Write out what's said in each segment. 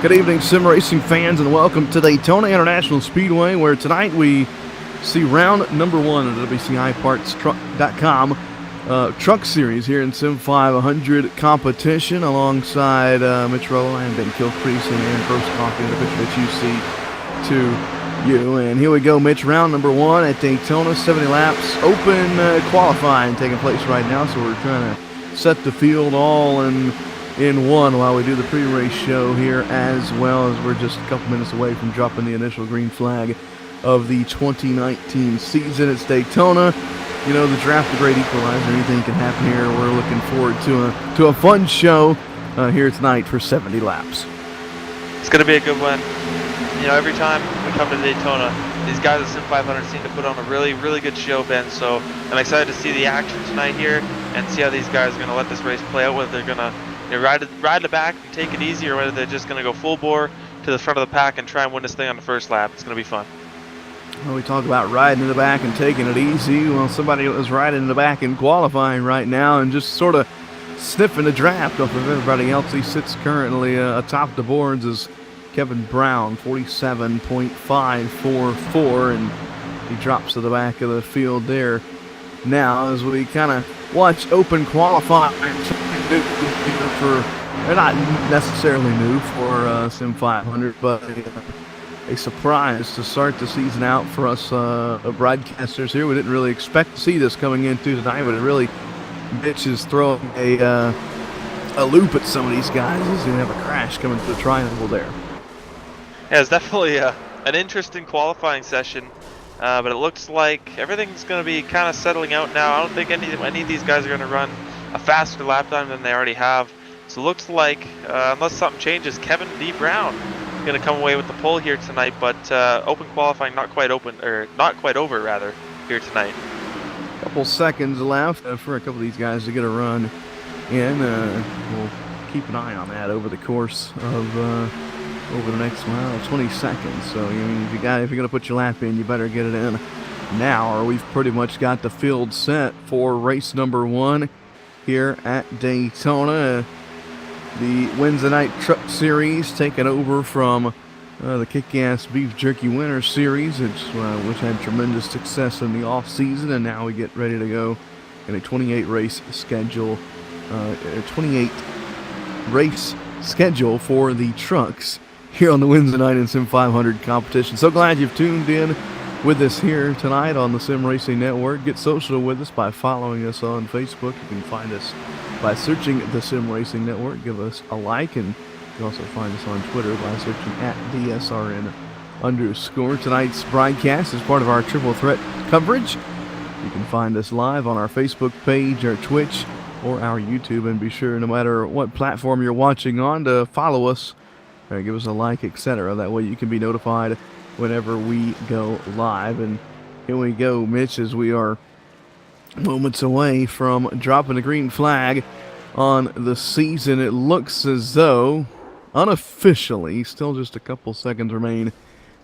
Good evening, sim racing fans, and welcome to Daytona International Speedway, where tonight we see round number one of the WCI Parts.com truck series here in Sim500 competition alongside Mitch Rolo and Ben Kilcrease and Aaron Groscoff in the picture that you see to you. And here we go, Mitch, round number one at Daytona, 70 laps, open qualifying taking place right now, so we're trying to set the field all in one while we do the pre-race show here, as well as we're just a couple minutes away from dropping the initial green flag of the 2019 season. It's Daytona. You know, the draft, the great equalizer. Anything can happen here. We're looking forward to a fun show here tonight for 70 laps. It's going to be a good one. You know, every time we come to Daytona, these guys at Sim500 seem to put on a really, really good show, Ben. So I'm excited to see the action tonight here and see how these guys are going to let this race play out, whether they're going to ride the back and take it easy, or whether they're just going to go full bore to the front of the pack and try and win this thing on the first lap. It's going to be fun. Well, we talk about riding in the back and taking it easy. Well, somebody was riding in the back and qualifying right now and just sort of sniffing the draft off of everybody else. He sits currently atop the boards as Kevin Brown, 47.544, and he drops to the back of the field there. Now, as we kind of watch open qualifying, they're not necessarily new for Sim500, but a surprise to start the season out for us broadcasters here. We didn't really expect to see this coming into tonight, but it really, Mitch is throwing a loop at some of these guys. He's going to have a crash coming to the triangle there. Yeah, it's definitely an interesting qualifying session, but it looks like everything's going to be kind of settling out now. I don't think any of these guys are going to run a faster lap time than they already have. So it looks like, unless something changes, Kevin D. Brown is going to come away with the pole here tonight, but open qualifying not quite over here tonight. Couple seconds left for a couple of these guys to get a run in. We'll keep an eye on that over the course of over the next 20 seconds. So I mean, if you're going to put your lap in, you better get it in now, or we've pretty much got the field set for race number one here at Daytona. The Wednesday night truck series taken over from the Kick-Ass Beef Jerky Winter Series, which had tremendous success in the off-season, and now we get ready to go in a 28 race schedule for the trucks here on the Wednesday night in Sim500 competition. So glad you've tuned in with us here tonight on the Sim Racing Network. Get social with us by following us on Facebook. You can find us by searching the Sim Racing Network. Give us a like, and you can also find us on Twitter by searching @DSRN_. Tonight's broadcast is part of our triple threat coverage. You can find us live on our Facebook page, our Twitch, or our YouTube, and be sure, no matter what platform you're watching on, to follow us, or give us a like, etc. That way you can be notified whenever we go live. And here we go, Mitch, as we are moments away from dropping the green flag on the season. It looks as though, unofficially, still just a couple seconds remain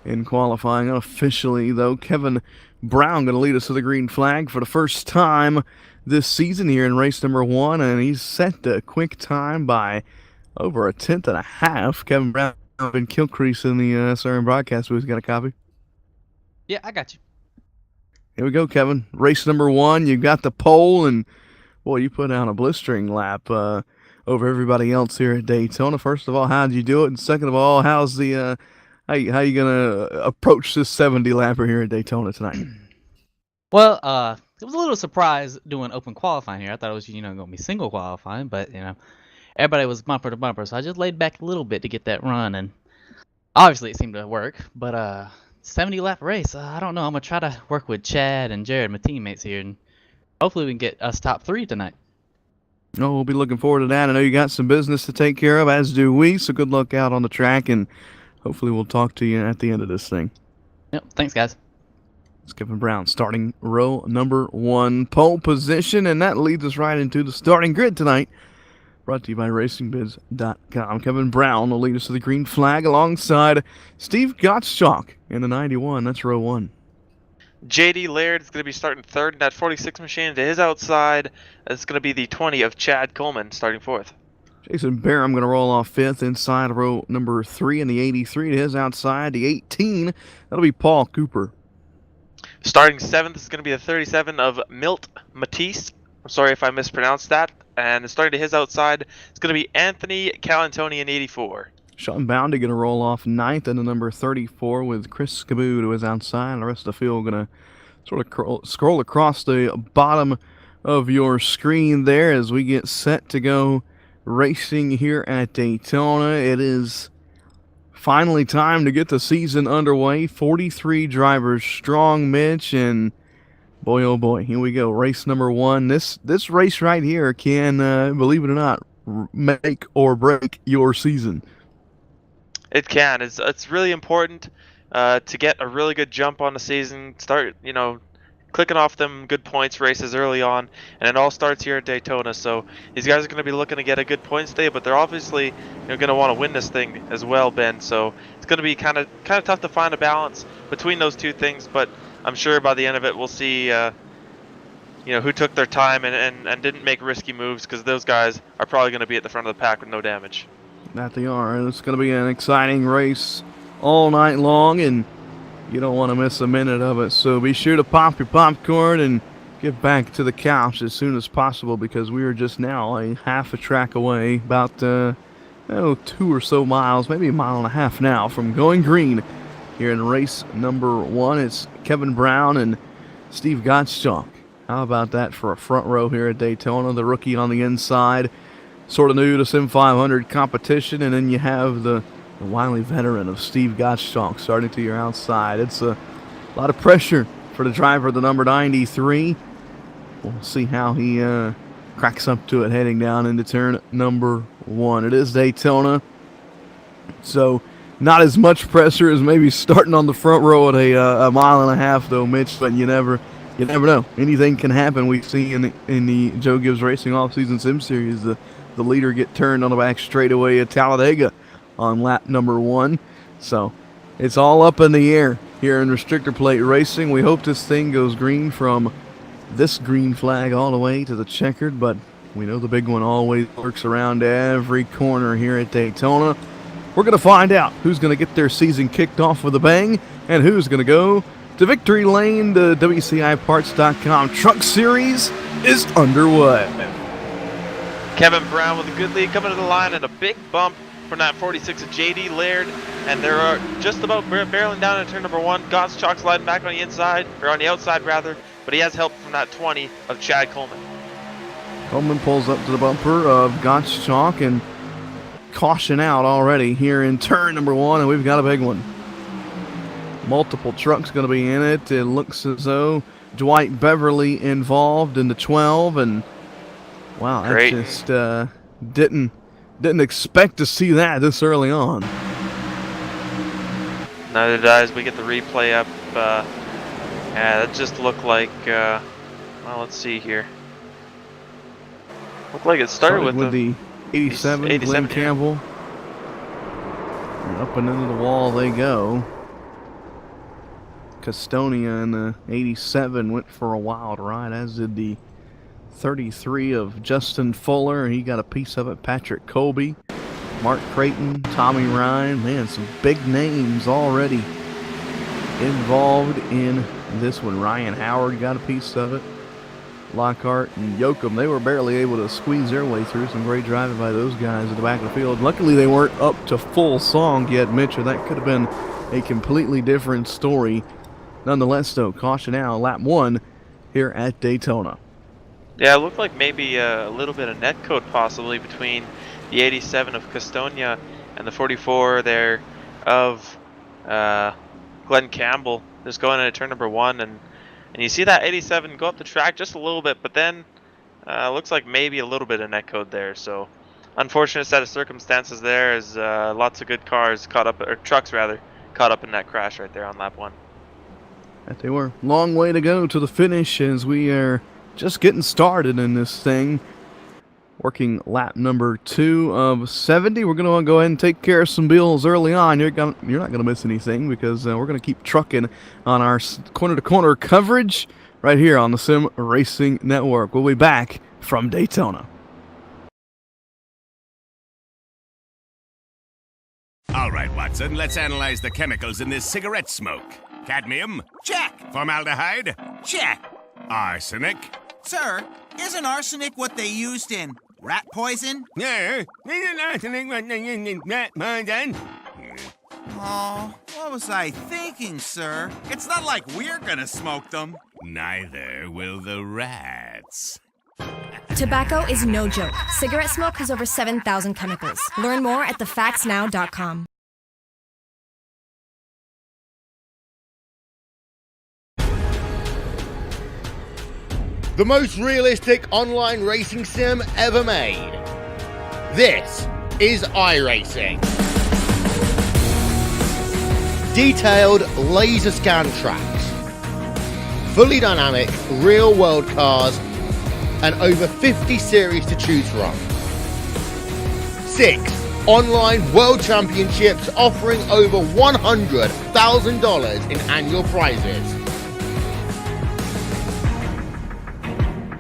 in qualifying. Unofficially, though, Kevin Brown going to lead us to the green flag for the first time this season here in race number one, and he's set the quick time by over a tenth and a half. Kevin Brown and Kilcrease in the SRN broadcast booth. Got a copy? Yeah, I got you. Here we go, Kevin. Race number one. You got the pole, and boy, you put down a blistering lap over everybody else here at Daytona. First of all, how did you do it? And second of all, how's the how you gonna approach this 70 lapper here at Daytona tonight? Well, it was a little surprise doing open qualifying here. I thought it was going to be single qualifying, but everybody was bumper to bumper, so I just laid back a little bit to get that run, and obviously it seemed to work. But 70 lap race, I don't know. I'm gonna try to work with Chad and Jared, my teammates here, and hopefully we can get us top 3 tonight. Oh, we'll be looking forward to that. I know you got some business to take care of, as do we, so good luck out on the track, and hopefully we'll talk to you at the end of this thing. Yep, thanks, guys. It's Kevin Brown starting row number one, pole position, and that leads us right into the starting grid tonight. Brought to you by RacingBiz.com. Kevin Brown will lead us to the green flag alongside Steve Gottschalk in the 91. That's row one. JD Laird is going to be starting third in that 46 machine. To his outside, it's going to be the 20 of Chad Coleman starting fourth. Jason Barham going to roll off 5th inside row number 3 in the 83 to his outside. The 18, that'll be Paul Cooper. Starting 7th is going to be the 37 of Milt Matisse. I'm sorry if I mispronounced that. And starting to his outside, it's going to be Anthony Calantoni in 84. Sean Boundy going to roll off 9th in the number 34 with Chris Skaboo to his outside. The rest of the field going to sort of scroll across the bottom of your screen there as we get set to go racing here at Daytona. It is finally time to get the season underway. 43 drivers strong, Mitch, and boy, oh boy, here we go. Race number 1. This race right here can, believe it or not, make or break your season. It can. It's really important to get a really good jump on the season. Start, clicking off them good points races early on, and it all starts here at Daytona. So these guys are going to be looking to get a good points day, but they're obviously going to want to win this thing as well, Ben. So it's going to be kind of tough to find a balance between those two things. But I'm sure by the end of it, we'll see who took their time and didn't make risky moves, because those guys are probably going to be at the front of the pack with no damage. That they are. And it's going to be an exciting race all night long, and you don't want to miss a minute of it. So be sure to pop your popcorn and get back to the couch as soon as possible, because we are just now a half a track away, about 2 or so miles, maybe a mile and a half now, from going green here in race number 1. It's Kevin Brown and Steve Gottschalk. How about that for a front row here at Daytona? The rookie on the inside, sort of new to Sim500 competition, and then you have the wily veteran of Steve Gottschalk starting to your outside. It's a lot of pressure for the driver, the number 93. We'll see how he cracks up to it heading down into turn number 1. It is Daytona, so not as much pressure as maybe starting on the front row at a mile and a half, though, Mitch. But you never know. Anything can happen. We see in the Joe Gibbs Racing Off-Season Sim Series the leader get turned on the back straightaway at Talladega on lap number 1. So it's all up in the air here in restrictor plate racing. We hope this thing goes green from this green flag all the way to the checkered, but we know the big one always lurks around every corner here at Daytona. We're going to find out who's going to get their season kicked off with a bang and who's going to go to victory lane. The WCIparts.com Truck Series is underway. Kevin Brown with a good lead coming to the line, and a big bump from that 46 of J.D. Laird, and they're just about barreling down into turn number 1. Gottschalk's sliding back on the inside, or on the outside rather, but he has help from that 20 of Chad Coleman. Coleman pulls up to the bumper of Gottschalk, and caution out already here in turn number 1, and we've got a big one. Multiple trucks going to be in it. It looks as though Dwight Beverly involved in the 12, and wow, I just didn't expect to see that this early on. Neither did I, as we get the replay up. Yeah, that just looked like, well, let's see here. Looked like it started with the 87, Glenn Campbell. And up and into the wall they go. Custonia in the 87 went for a wild ride, as did the 33 of Justin Fuller. He got a piece of it. Patrick Colby, Mark Creighton, Tommy Ryan. Man, some big names already involved in this one. Ryan Howard got a piece of it. Lockhart and Yoakum, they were barely able to squeeze their way through. Some great driving by those guys at the back of the field. Luckily, they weren't up to full song yet, Mitch, or that could have been a completely different story. Nonetheless, though, caution now, lap 1 here at Daytona. Yeah, it looked like maybe a little bit of net code possibly between the 87 of Custonia and the 44 there of Glenn Campbell. Just going into turn number 1, and you see that 87 go up the track just a little bit, but then looks like maybe a little bit of net code there. So unfortunate set of circumstances there, as lots of good cars caught up, or trucks rather, caught up in that crash right there on lap 1. That they were. Long way to go to the finish, as we are just getting started in this thing. Working lap number 2 of 70. We're going to go ahead and take care of some bills early on. You're not going to miss anything, because we're going to keep trucking on our corner-to-corner coverage right here on the Sim Racing Network. We'll be back from Daytona. All right, Watson, let's analyze the chemicals in this cigarette smoke. Cadmium? Check. Formaldehyde? Check. Arsenic? Sir, isn't arsenic what they used in rat poison? Yeah, isn't arsenic what they use in rat poison? Oh, what was I thinking, sir? It's not like we're gonna smoke them. Neither will the rats. Tobacco is no joke. Cigarette smoke has over 7,000 chemicals. Learn more at thefactsnow.com. The most realistic online racing sim ever made. This is iRacing. Detailed laser scan tracks, fully dynamic real-world cars, and over 50 series to choose from. 6 online world championships offering over $100,000 in annual prizes.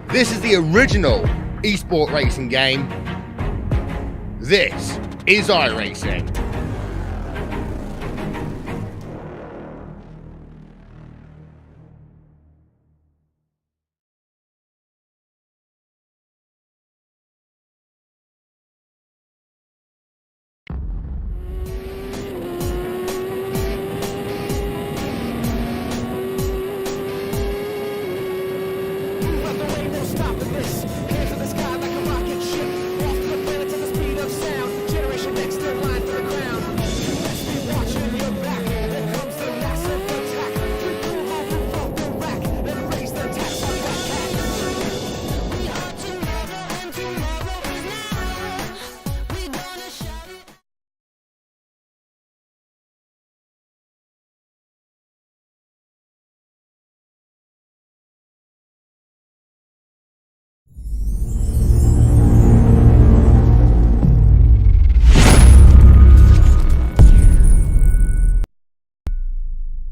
This is the original esport racing game. This is iRacing.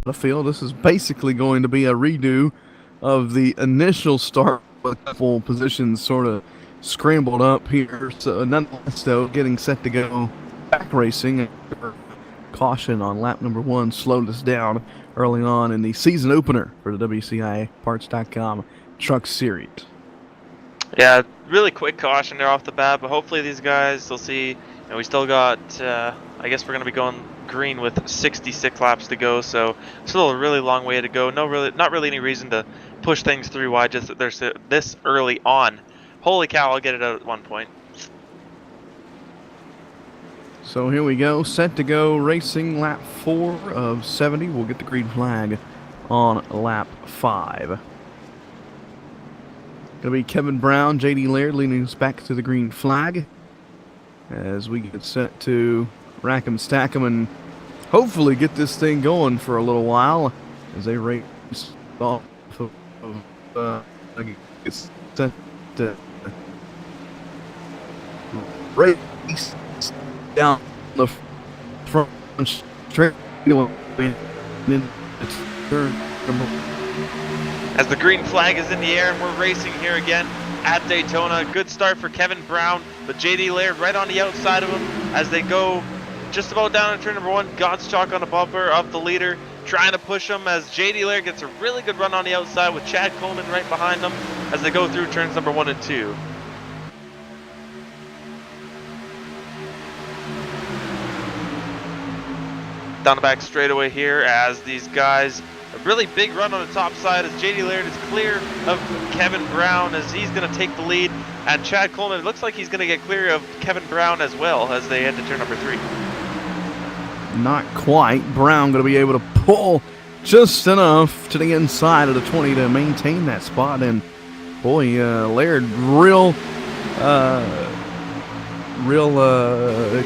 I feel this is basically going to be a redo of the initial start with a couple positions sort of scrambled up here. So nonetheless, though, getting set to go back racing. Caution on lap number 1 slowed us down early on in the season opener for the WCI Parts.com Truck Series. Yeah, really quick caution there off the bat, but hopefully these guys will see. We still got, I guess we're going to be going green with 66 laps to go, so still a really long way to go. Not really any reason to push things through. Why just that there's this early on? Holy cow! I'll get it out at one point. So here we go, set to go racing lap 4 of 70. We'll get the green flag on lap 5. Going to be Kevin Brown, JD Laird leading us back to the green flag as we get set to rack 'em, stack 'em, and hopefully get this thing going for a little while as they race off of it's set to race down the front straight as the green flag is in the air and we're racing here again at Daytona. Good start for Kevin Brown, but JD Laird right on the outside of him as they go just about down in turn number 1. Gottschalk on the bumper of the leader, trying to push him as JD Laird gets a really good run on the outside with Chad Coleman right behind them as they go through turns number 1 and 2. Down the back straightaway here as these guys, a really big run on the top side as JD Laird is clear of Kevin Brown as he's going to take the lead, and Chad Coleman, it looks like he's going to get clear of Kevin Brown as well as they head to turn number 3. Not quite. Brown going to be able to pull just enough to the inside of the 20 to maintain that spot, and boy, Laird real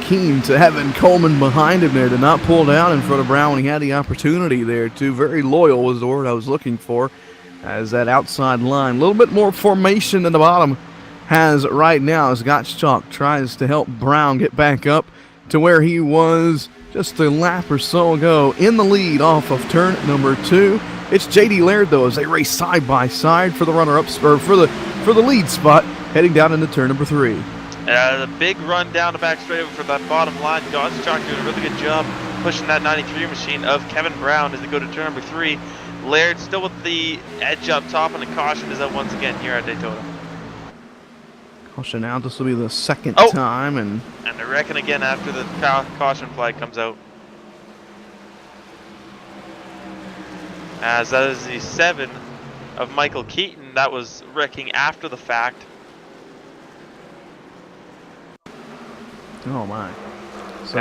keen to having Coleman behind him there to not pull down in front of Brown when he had the opportunity there to. Very loyal was the word I was looking for as that outside line. A little bit more formation than the bottom has right now as Gottschalk tries to help Brown get back up to where he was just a lap or so ago in the lead off of turn number 2. It's JD Laird though as they race side by side for the runner-up, or for the lead spot heading down into turn number 3. The big run down the back straight over for that bottom line. Gottschalk doing a really good job pushing that 93 machine of Kevin Brown as they go to turn number 3. Laird still with the edge up top, and the caution is out once again here at Daytona. Caution out. This will be the second time, and they're wrecking again after the caution flag comes out. As that is the 7 of Michael Keaton that was wrecking after the fact. Oh my! So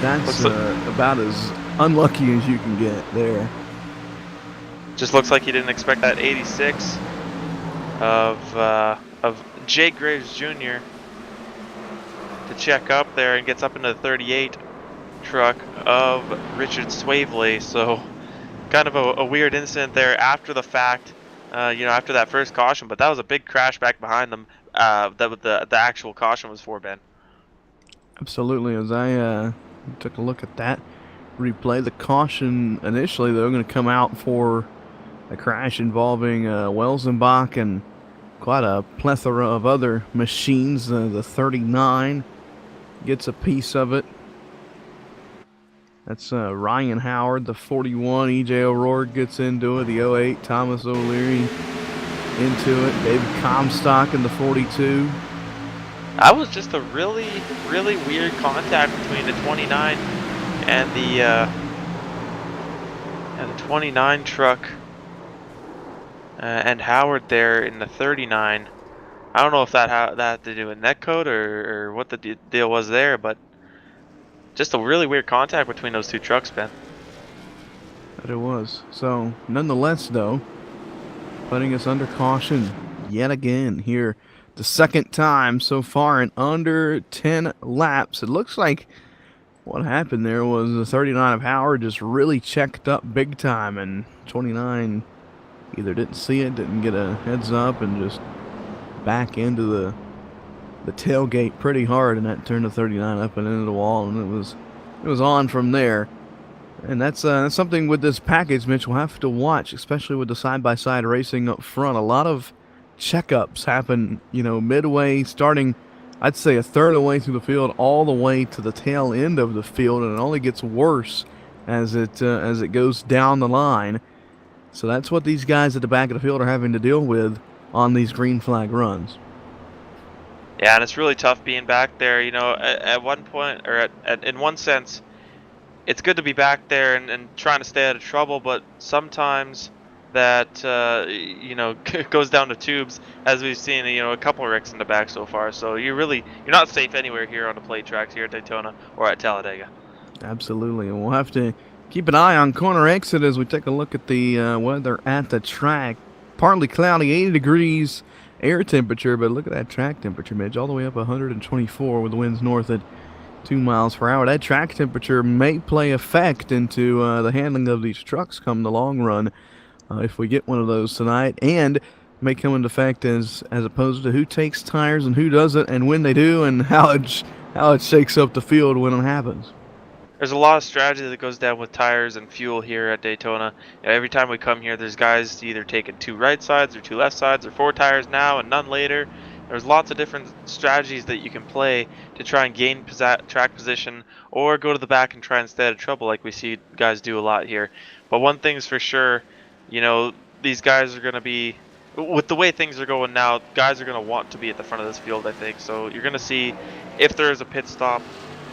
that's about as unlucky as you can get there. Just looks like he didn't expect that 86 of Jay Graves Jr. to check up there, and gets up into the 38 truck of Richard Swavely. So kind of a weird incident there after the fact, after that first caution, but that was a big crash back behind them. That the actual caution was for, Ben. Absolutely. As I took a look at that replay, the caution initially, they were going to come out for a crash involving Welzenbach and quite a plethora of other machines. The 39 gets a piece of it. That's Ryan Howard. The 41, E.J. O'Rourke gets into it. The 08, Thomas O'Leary into it. David Comstock in the 42. That was just a really, really weird contact between the 29 and the 29 truck and Howard there in the 39. I don't know if that had to do with netcode or what the deal was there, but just a really weird contact between those two trucks, Ben. That it was. So, nonetheless, though, putting us under caution yet again here. The second time so far in under 10 laps. It looks like what happened there was the 39 of Howard just really checked up big time, and 29 either didn't see it, didn't get a heads up, and just back into the tailgate pretty hard, and that turned the 39 up and into the wall, and it was on from there. And that's something with this package, Mitch, we'll have to watch, especially with the side-by-side racing up front. A lot of checkups happen, midway, starting, I'd say, a third of the way through the field, all the way to the tail end of the field, and it only gets worse as it goes down the line. So that's what these guys at the back of the field are having to deal with on these green flag runs. Yeah, and it's really tough being back there. At one point, or in one sense, it's good to be back there and trying to stay out of trouble, but sometimes that goes down to tubes, as we've seen a couple of wrecks in the back so far. So you're not safe anywhere here on the plate tracks here at Daytona or at Talladega. Absolutely, and we'll have to keep an eye on corner exit as we take a look at the weather at the track. Partly cloudy, 80 degrees air temperature, but look at that track temperature, Midge, all the way up 124 with the winds north at 2 miles per hour. That track temperature may play effect into the handling of these trucks come the long run, if we get one of those tonight, and may come into effect as opposed to who takes tires and who doesn't, and when they do, and how it shakes up the field when it happens. There's a lot of strategy that goes down with tires and fuel here at Daytona. Every time we come here, there's guys either taking 2 right sides or 2 left sides or 4 tires now and none later. There's lots of different strategies that you can play to try and gain track position or go to the back and try and stay out of trouble, like we see guys do a lot here. But one thing's for sure, these guys are going to be, with the way things are going now, guys are going to want to be at the front of this field, I think. So you're going to see, if there is a pit stop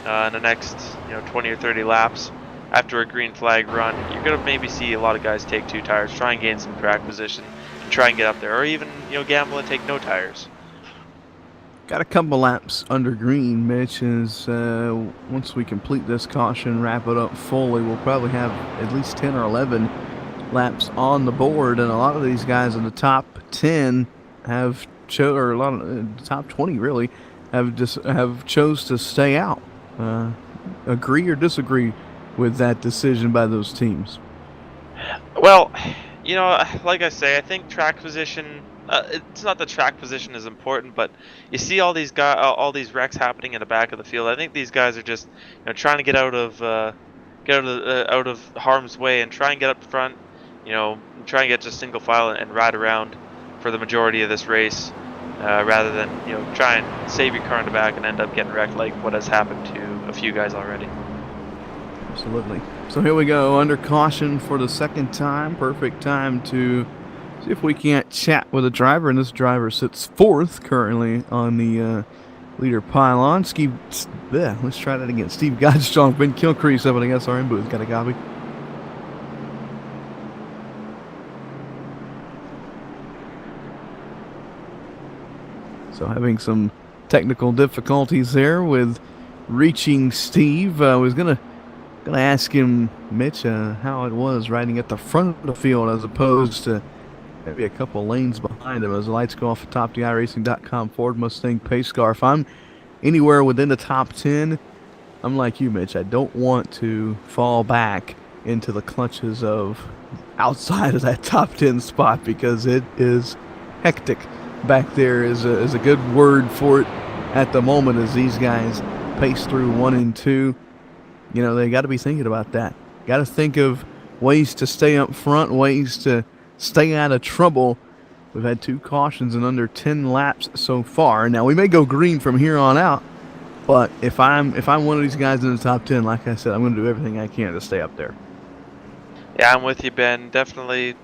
in the next 20 or 30 laps after a green flag run, you're going to maybe see a lot of guys take 2 tires, try and gain some track position, and try and get up there, or even gamble and take no tires. Got a couple laps under green, Mitch. Is once we complete this caution, wrap it up fully, we'll probably have at least 10 or 11 laps on the board, and a lot of these guys in the top 10 have or a lot of the top 20 really have chose to stay out. Agree or disagree with that decision by those teams? Well, like I say, I think track position. It's not that track position is important, but you see all these wrecks happening in the back of the field. I think these guys are just trying to get out of harm's way and try and get up front. Try and get just single file and ride around for the majority of this race. rather than try and save your car in the back and end up getting wrecked like what has happened to a few guys already. Absolutely. So here we go, under caution for the second time. Perfect time to see if we can't chat with a driver, and this driver sits fourth currently on the leader pylon. Let's try that again. Steve Godstrong, Ben Kilcrease up in the SRM booth. Got a copy? So having some technical difficulties there with reaching Steve. I was gonna ask him, Mitch, how it was riding at the front of the field as opposed to maybe a couple lanes behind him as the lights go off at TopDIRacing.com Ford Mustang pace car. If I'm anywhere within the top 10, I'm like you, Mitch. I don't want to fall back into the clutches of outside of that top 10 spot because it is hectic back there is a good word for it at the moment as these guys pace through 1 and 2. They got to be thinking about that. Got to think of ways to stay up front, ways to stay out of trouble. We've had 2 cautions in under 10 laps so far. Now we may go green from here on out, but if I'm one of these guys in the top 10, like I said, I'm going to do everything I can to stay up there. Yeah, I'm with you, Ben. Definitely,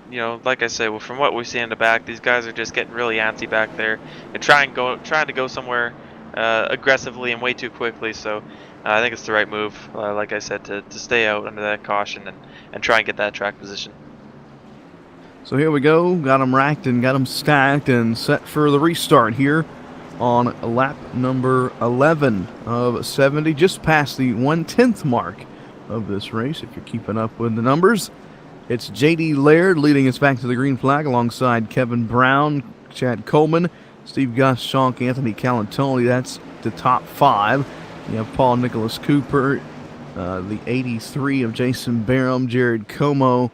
like I said, from what we see in the back, these guys are just getting really antsy back there and trying to go somewhere aggressively and way too quickly. So I think it's the right move, like I said, to stay out under that caution and try and get that track position. So here we go. Got them racked and got them stacked and set for the restart here on lap number 11 of 70, just past the 1/10th mark of this race, if you're keeping up with the numbers. It's J.D. Laird leading us back to the green flag alongside Kevin Brown, Chad Coleman, Steve Gottschalk, Anthony Calantoni. That's the top 5. You have Paul Nicholas Cooper, the 83 of Jason Barham, Jared Como,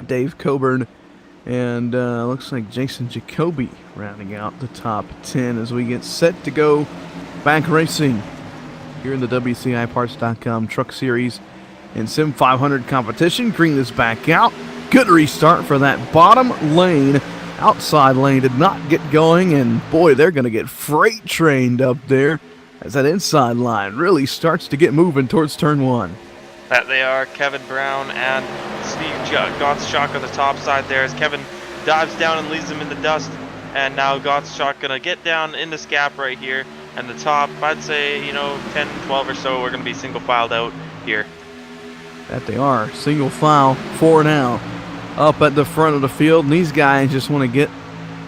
Dave Coburn, and looks like Jason Jacoby rounding out the top 10 as we get set to go back racing here in the WCIParts.com Truck Series and Sim500 competition. Green this back out. Good restart for that bottom lane. Outside lane did not get going, and boy, they're going to get freight trained up there as that inside line really starts to get moving towards turn 1. That they are. Kevin Brown and Steve Gottschalk on the top side there as Kevin dives down and leaves him in the dust. And now Gottschalk going to get down in the scap right here. And the top, I'd say, 10, 12 or so, we're going to be single filed out here. That they are. Single file, 4 now, up at the front of the field. And these guys just want to get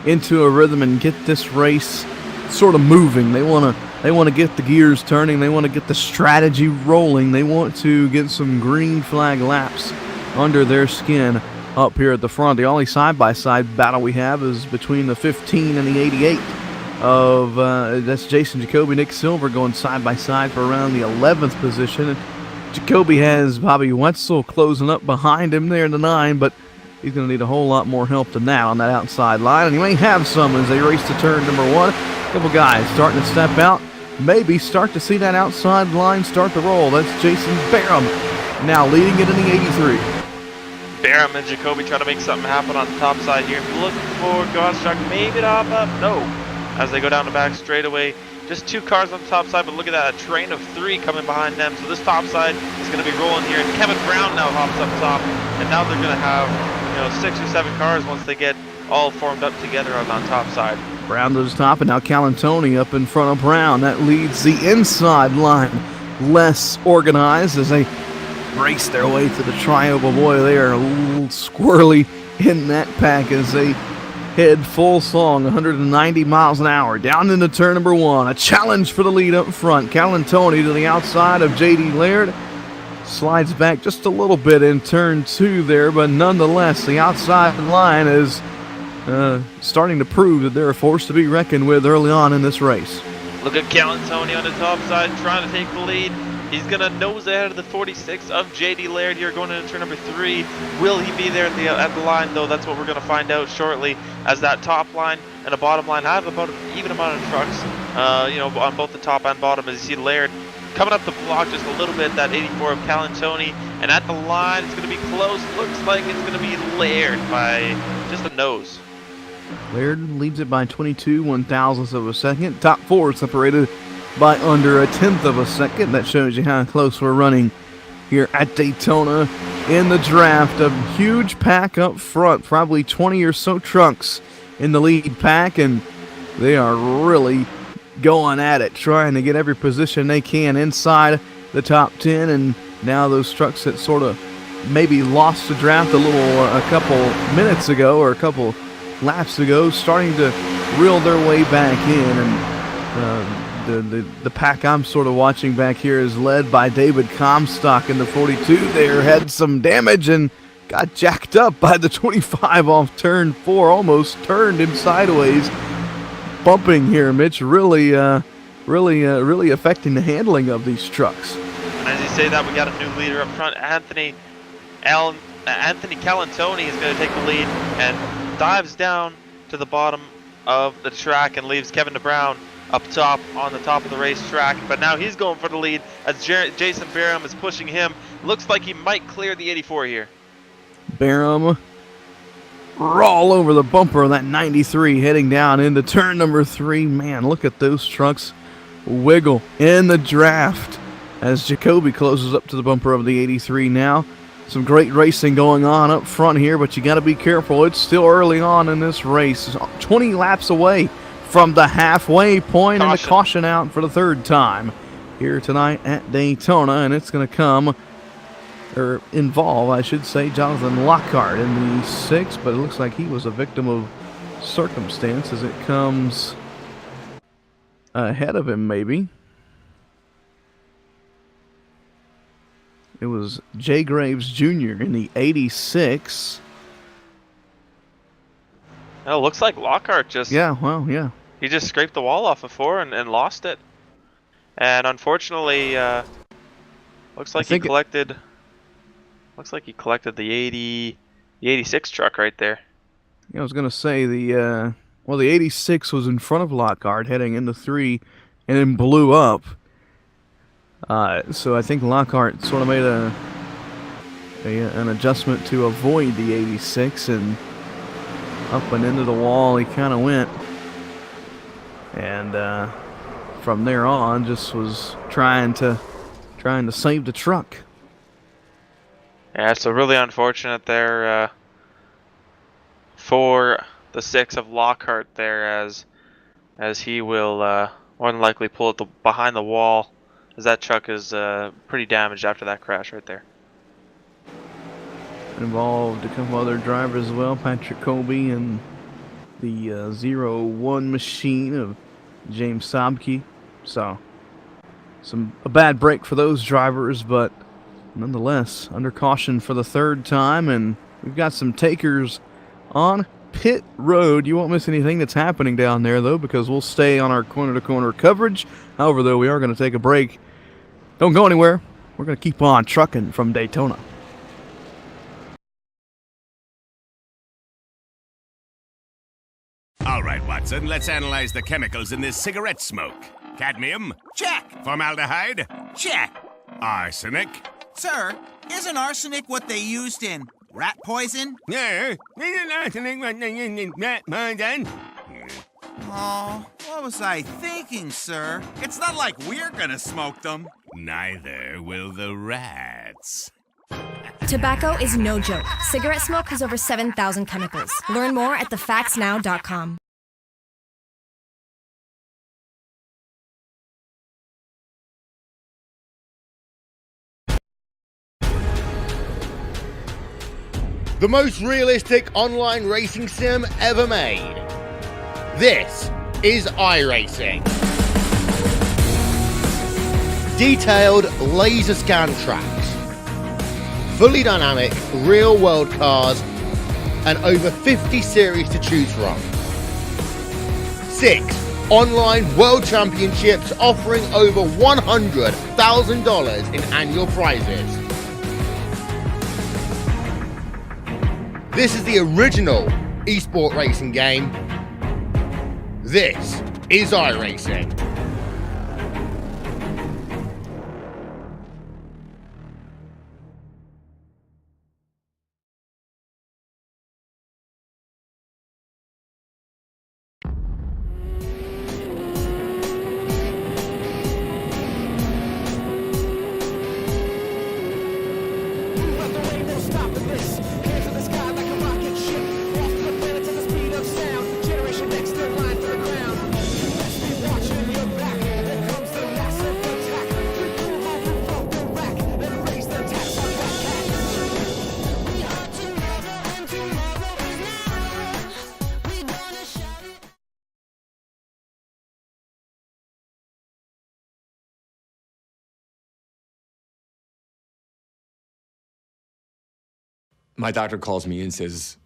into a rhythm and get this race sort of moving. They want to get the gears turning. They want to get the strategy rolling. They want to get some green flag laps under their skin up here at the front. The only side-by-side battle we have is between the 15 and the 88 of that's Jason Jacoby, Nick Silver going side-by-side for around the 11th position. And Jacoby has Bobby Wetzel closing up behind him there in the 9, but he's going to need a whole lot more help than that on that outside line. And he may have some as they race to turn number 1. A couple guys starting to step out. Maybe start to see that outside line start to roll. That's Jason Barham now leading it in the 83. Barham and Jacoby trying to make something happen on the top side here. Look for Gottschalk maybe to hop up. No. As they go down the back straightaway. Just 2 cars on the top side, but look at that. A train of 3 coming behind them. So this top side is going to be rolling here. And Kevin Brown now hops up top. And now they're going to have 6 or 7 cars once they get all formed up together on top side. Brown to the top, and now Calantoni up in front of Brown. That leads the inside line less organized as they race their way to the tri-oval. Boy, they are a little squirrely in that pack as they head full song, 190 miles an hour, down into turn number 1. A challenge for the lead up front. Calantoni to the outside of J.D. Laird. Slides back just a little bit in turn 2 there, but nonetheless, the outside line is starting to prove that they're a force to be reckoned with early on in this race. Look at Calantoni on the top side trying to take the lead. He's going to nose ahead of the 46 of J.D. Laird here going into turn number 3. Will he be there at the line, though? That's what we're going to find out shortly, as that top line and the bottom line have about an even amount of trucks, on both the top and bottom. As you see Laird coming up the block just a little bit, that 84 of Calantoni. And at the line, it's going to be close. Looks like it's going to be Laird by just a nose. Laird leads it by 22 one-thousandths of a second. Top four separated by under a tenth of a second. That shows you how close we're running here at Daytona in the draft. A huge pack up front, probably 20 or so trucks in the lead pack, and they are really going at it, trying to get every position they can inside the top 10. And now those trucks that sort of maybe lost the draft a couple minutes ago or a couple laps ago, starting to reel their way back in. And the pack I'm sort of watching back here is led by David Comstock in the 42 there. Had some damage and got jacked up by the 25 off turn 4. Almost turned him sideways. Bumping here, Mitch. Really affecting the handling of these trucks. And as you say that, we got a new leader up front. Anthony Calantoni is going to take the lead and dives down to the bottom of the track and leaves Kevin DeBrown up top on the top of the racetrack. But now he's going for the lead as Jason Barham is pushing him. Looks like he might clear the 84 here. Barham all over the bumper of that 93 heading down into turn number 3. Man, look at those trucks wiggle in the draft as Jacoby closes up to the bumper of the 83 now. Some great racing going on up front here, but you got to be careful. It's still early on in this race. 20 laps away from the halfway point, and the caution out for the third time here tonight at Daytona, and it's going to come, or involve, I should say, Jonathan Lockhart in the 6, but it looks like he was a victim of circumstance as it comes ahead of him, maybe. It was Jay Graves Jr. in the 86. Well, looks like Lockhart just... Yeah, well, yeah. He just scraped the wall off before and lost it. And unfortunately, looks like he collected the 86 truck right there. Yeah, I was gonna say the 86 was in front of Lockhart heading into 3, and then blew up. So I think Lockhart sort of made an adjustment to avoid the 86, and up and into the wall he kind of went. And from there on, just was trying to save the truck. Yeah, so really unfortunate there for the 6 of Lockhart there, as he will more than likely pull it behind the wall, as that truck is pretty damaged after that crash right there. Involved a couple other drivers as well, Patrick Colby and the 01 machine of James Sobke. So a bad break for those drivers, but nonetheless under caution for the third time, and we've got some takers on pit road. You won't miss anything that's happening down there though, because we'll stay on our corner-to-corner coverage. However, though, we are going to take a break. Don't go anywhere. We're going to keep on trucking from Daytona. All right, Watson, let's analyze the chemicals in this cigarette smoke. Cadmium? Check. Formaldehyde? Check. Arsenic? Sir, isn't arsenic what they used in rat poison? Yeah, isn't arsenic what they use in rat poison? Oh, what was I thinking, sir? It's not like we're gonna smoke them. Neither will the rats. Tobacco is no joke. Cigarette smoke has over 7,000 chemicals. Learn more at thefactsnow.com. The most realistic online racing sim ever made. This is iRacing. Detailed laser scan tracks, fully dynamic real world cars, and over 50 series to choose from. 6 online world championships offering over $100,000 in annual prizes. This is the original esport racing game. This is iRacing. My doctor calls me and says,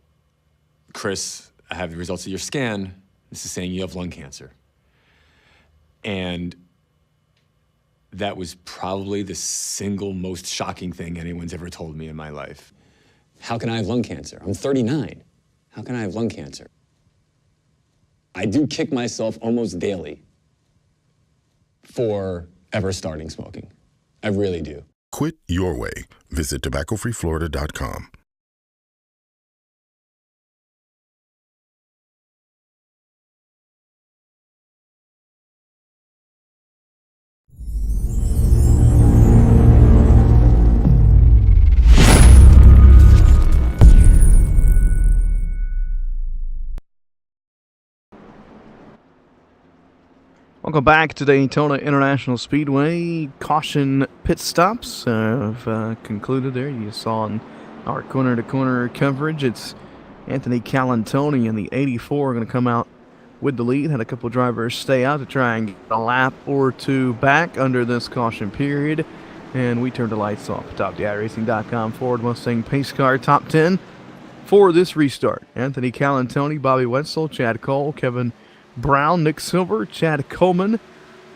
Chris, I have the results of your scan. This is saying you have lung cancer. And that was probably the single most shocking thing anyone's ever told me in my life. How can I have lung cancer? I'm 39. How can I have lung cancer? I do kick myself almost daily for ever starting smoking. I really do. Quit your way. Visit tobaccofreeflorida.com. Welcome back to Daytona International Speedway. Caution pit stops have concluded there. You saw in our corner-to-corner coverage, it's Anthony Calantoni in the 84 going to come out with the lead. Had a couple drivers stay out to try and get a lap or two back under this caution period. And we turned the lights off. TopDiRacing.com Ford Mustang Pace Car Top 10 for this restart. Anthony Calantoni, Bobby Wetzel, Chad Cole, Kevin Brown, Nick Silver, Chad Coleman,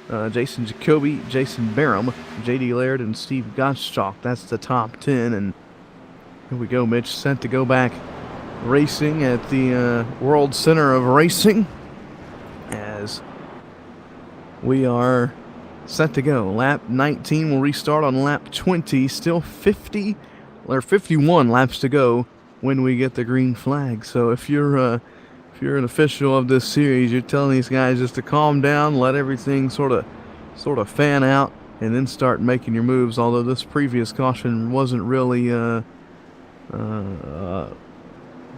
Jason Jacoby, Jason Barham, J.D. Laird, and Steve Gottschalk. That's the top 10. And here we go, Mitch, set to go back racing at the World Center of Racing as we are set to go. Lap 19 will restart on lap 20. Still 51 laps to go when we get the green flag. So if you're an official of this series, you're telling these guys just to calm down, let everything sort of fan out, and then start making your moves. Although this previous caution wasn't really, I don't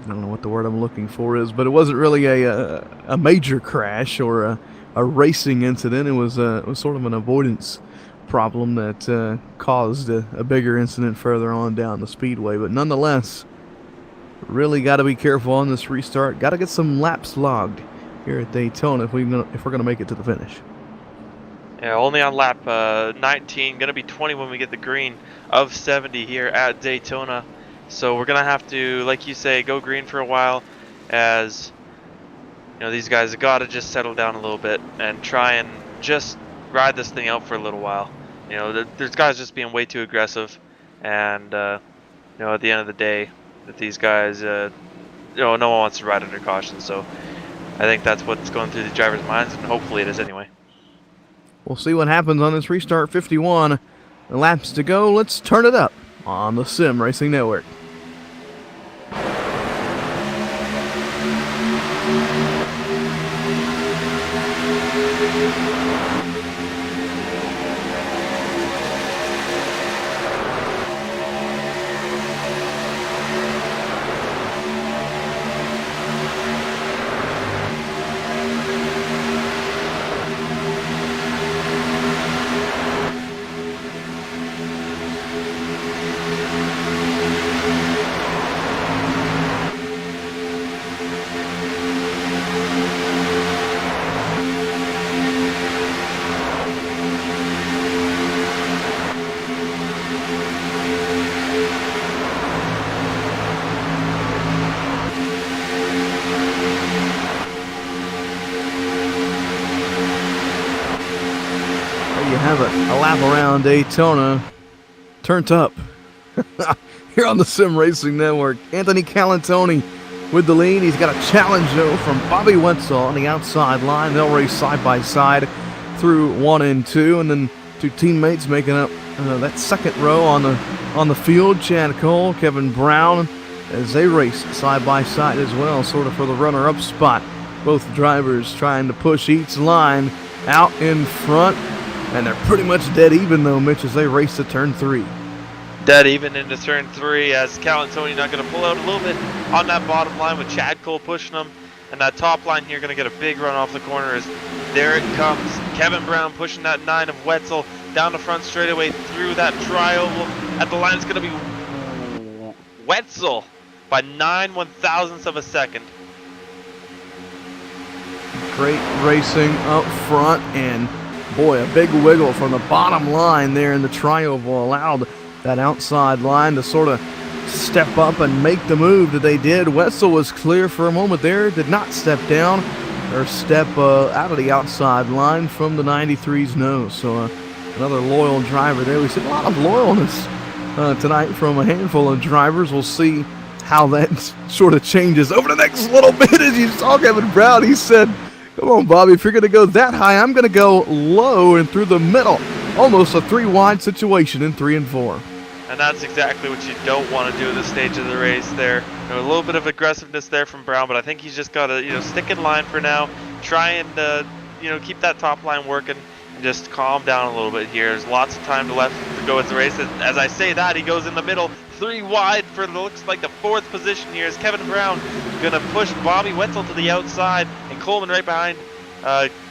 know what the word I'm looking for is, but it wasn't really a major crash or a racing incident. It was sort of an avoidance problem that caused a bigger incident further on down the speedway. But nonetheless, really got to be careful on this restart. Got to get some laps logged here at Daytona if we're gonna make it to the finish. Yeah, only on lap 19. Gonna be 20 when we get the green of 70 here at Daytona. So we're gonna have to, like you say, go green for a while, as you know, these guys have got to just settle down a little bit and try and just ride this thing out for a little while. You know, there's guys just being way too aggressive, and you know, at the end of the day, that these guys, you know, no one wants to ride under caution. So I think that's what's going through the drivers' minds, and hopefully it is anyway. We'll see what happens on this restart. 51 laps to go. Let's turn it up on the Sim Racing Network. Have a lap around Daytona, turned up here on the Sim Racing Network. Anthony Calantoni with the lead. He's got a challenge though from Bobby Wetzel on the outside line. They'll race side by side through 1 and 2, and then two teammates making up that second row on the field. Chad Cole, Kevin Brown, as they race side by side as well, sort of for the runner-up spot. Both drivers trying to push each line out in front. And they're pretty much dead even, though, Mitch, as they race to turn 3. Dead even into turn 3, as Calantoni not going to pull out a little bit on that bottom line with Chad Cole pushing them. And that top line here going to get a big run off the corner as there it comes. Kevin Brown pushing that 9 of Wetzel down the front straightaway through that tri-oval. At the line, it's going to be Wetzel by 9/1000ths of a second. Great racing up front, and boy, a big wiggle from the bottom line there in the tri-oval allowed that outside line to sort of step up and make the move that they did. Wetzel was clear for a moment there, did not step down or step out of the outside line from the 93's nose. So another loyal driver there. We see a lot of loyalness tonight from a handful of drivers. We'll see how that sort of changes over the next little bit. As you saw Kevin Brown, he said, come on, Bobby, if you're going to go that high, I'm going to go low and through the middle. Almost a 3-wide situation in 3 and 4. And that's exactly what you don't want to do at this stage of the race there. A little bit of aggressiveness there from Brown, but I think he's just got to, stick in line for now. Try and, keep that top line working and just calm down a little bit here. There's lots of time left to go with the race. As I say that, he goes in the middle, 3 wide for looks like the 4th position here. Is Kevin Brown going to push Bobby Wetzel to the outside and Coleman right behind.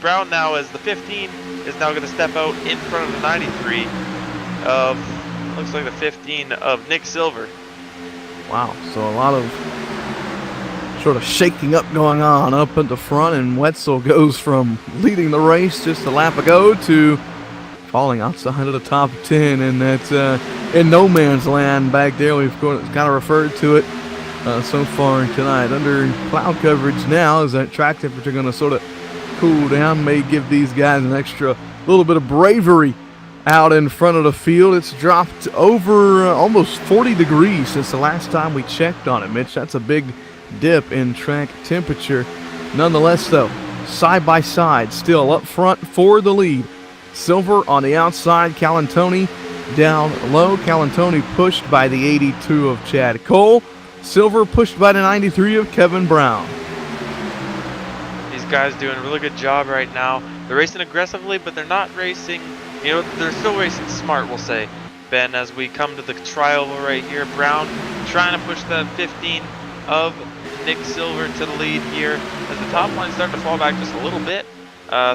Brown now as the 15 is now going to step out in front of the 93 of, looks like the 15 of Nick Silver. Wow, so a lot of sort of shaking up going on up at the front, and Wetzel goes from leading the race just a lap ago to falling outside of the top 10, and that's in no man's land back there. We've kind of referred to it so far tonight. Under cloud coverage now, as that track temperature going to sort of cool down, may give these guys an extra little bit of bravery out in front of the field. It's dropped over almost 40 degrees since the last time we checked on it, Mitch. That's a big dip in track temperature. Nonetheless, though, side by side, still up front for the lead. Silver on the outside, Calantoni down low. Calantoni pushed by the 82 of Chad Cole. Silver pushed by the 93 of Kevin Brown. These guys doing a really good job right now. They're racing aggressively, but they're not racing, they're still racing smart, we'll say, Ben, as we come to the tri-oval right here. Brown trying to push the 15 of Nick Silver to the lead here as the top line starting to fall back just a little bit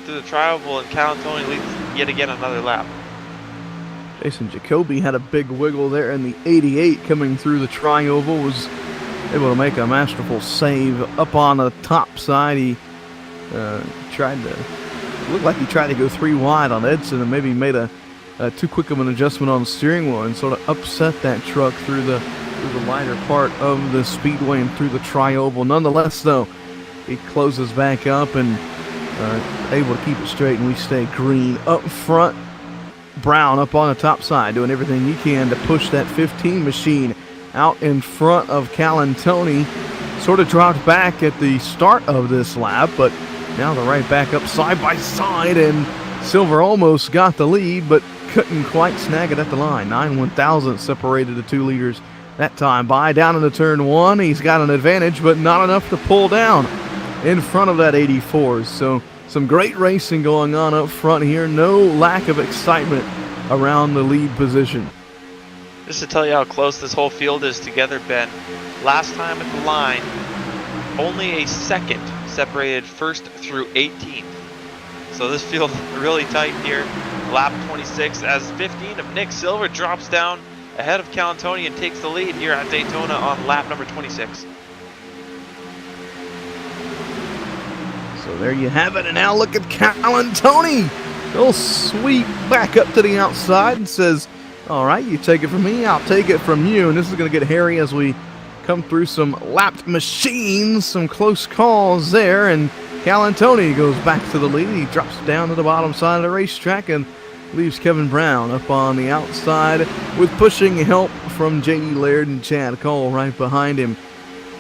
through the tri-oval, and Calantoni leads yet again another lap. Jason Jacoby had a big wiggle there in the 88 coming through the tri-oval, was able to make a masterful save up on the top side. He looked like he tried to go 3 wide on Edson and maybe made a too quick of an adjustment on the steering wheel and sort of upset that truck through the lighter part of the speedway and through the tri-oval. Nonetheless, though, he closes back up and able to keep it straight, and we stay green up front. Brown up on the top side doing everything he can to push that 15 machine out in front of Calantoni. Sort of dropped back at the start of this lap, but now they're right back up side by side, and Silver almost got the lead, but couldn't quite snag it at the line. 9/1,000 separated the 2 leaders that time by. Down into turn 1, he's got an advantage, but not enough to pull down in front of that 84. So some great racing going on up front here. No lack of excitement around the lead position. Just to tell you how close this whole field is together, Ben, last time at the line, only a second separated 1st through 18th. So this field really tight here. Lap 26 as 15 of Nick Silver drops down ahead of Calantoni and takes the lead here at Daytona on lap number 26. So there you have it, and now look at Calantoni. He'll sweep back up to the outside and says, all right, you take it from me, I'll take it from you. And this is going to get hairy as we come through some lapped machines, some close calls there, and Calantoni goes back to the lead. He drops down to the bottom side of the racetrack and leaves Kevin Brown up on the outside with pushing help from J.D. Laird and Chad Cole right behind him.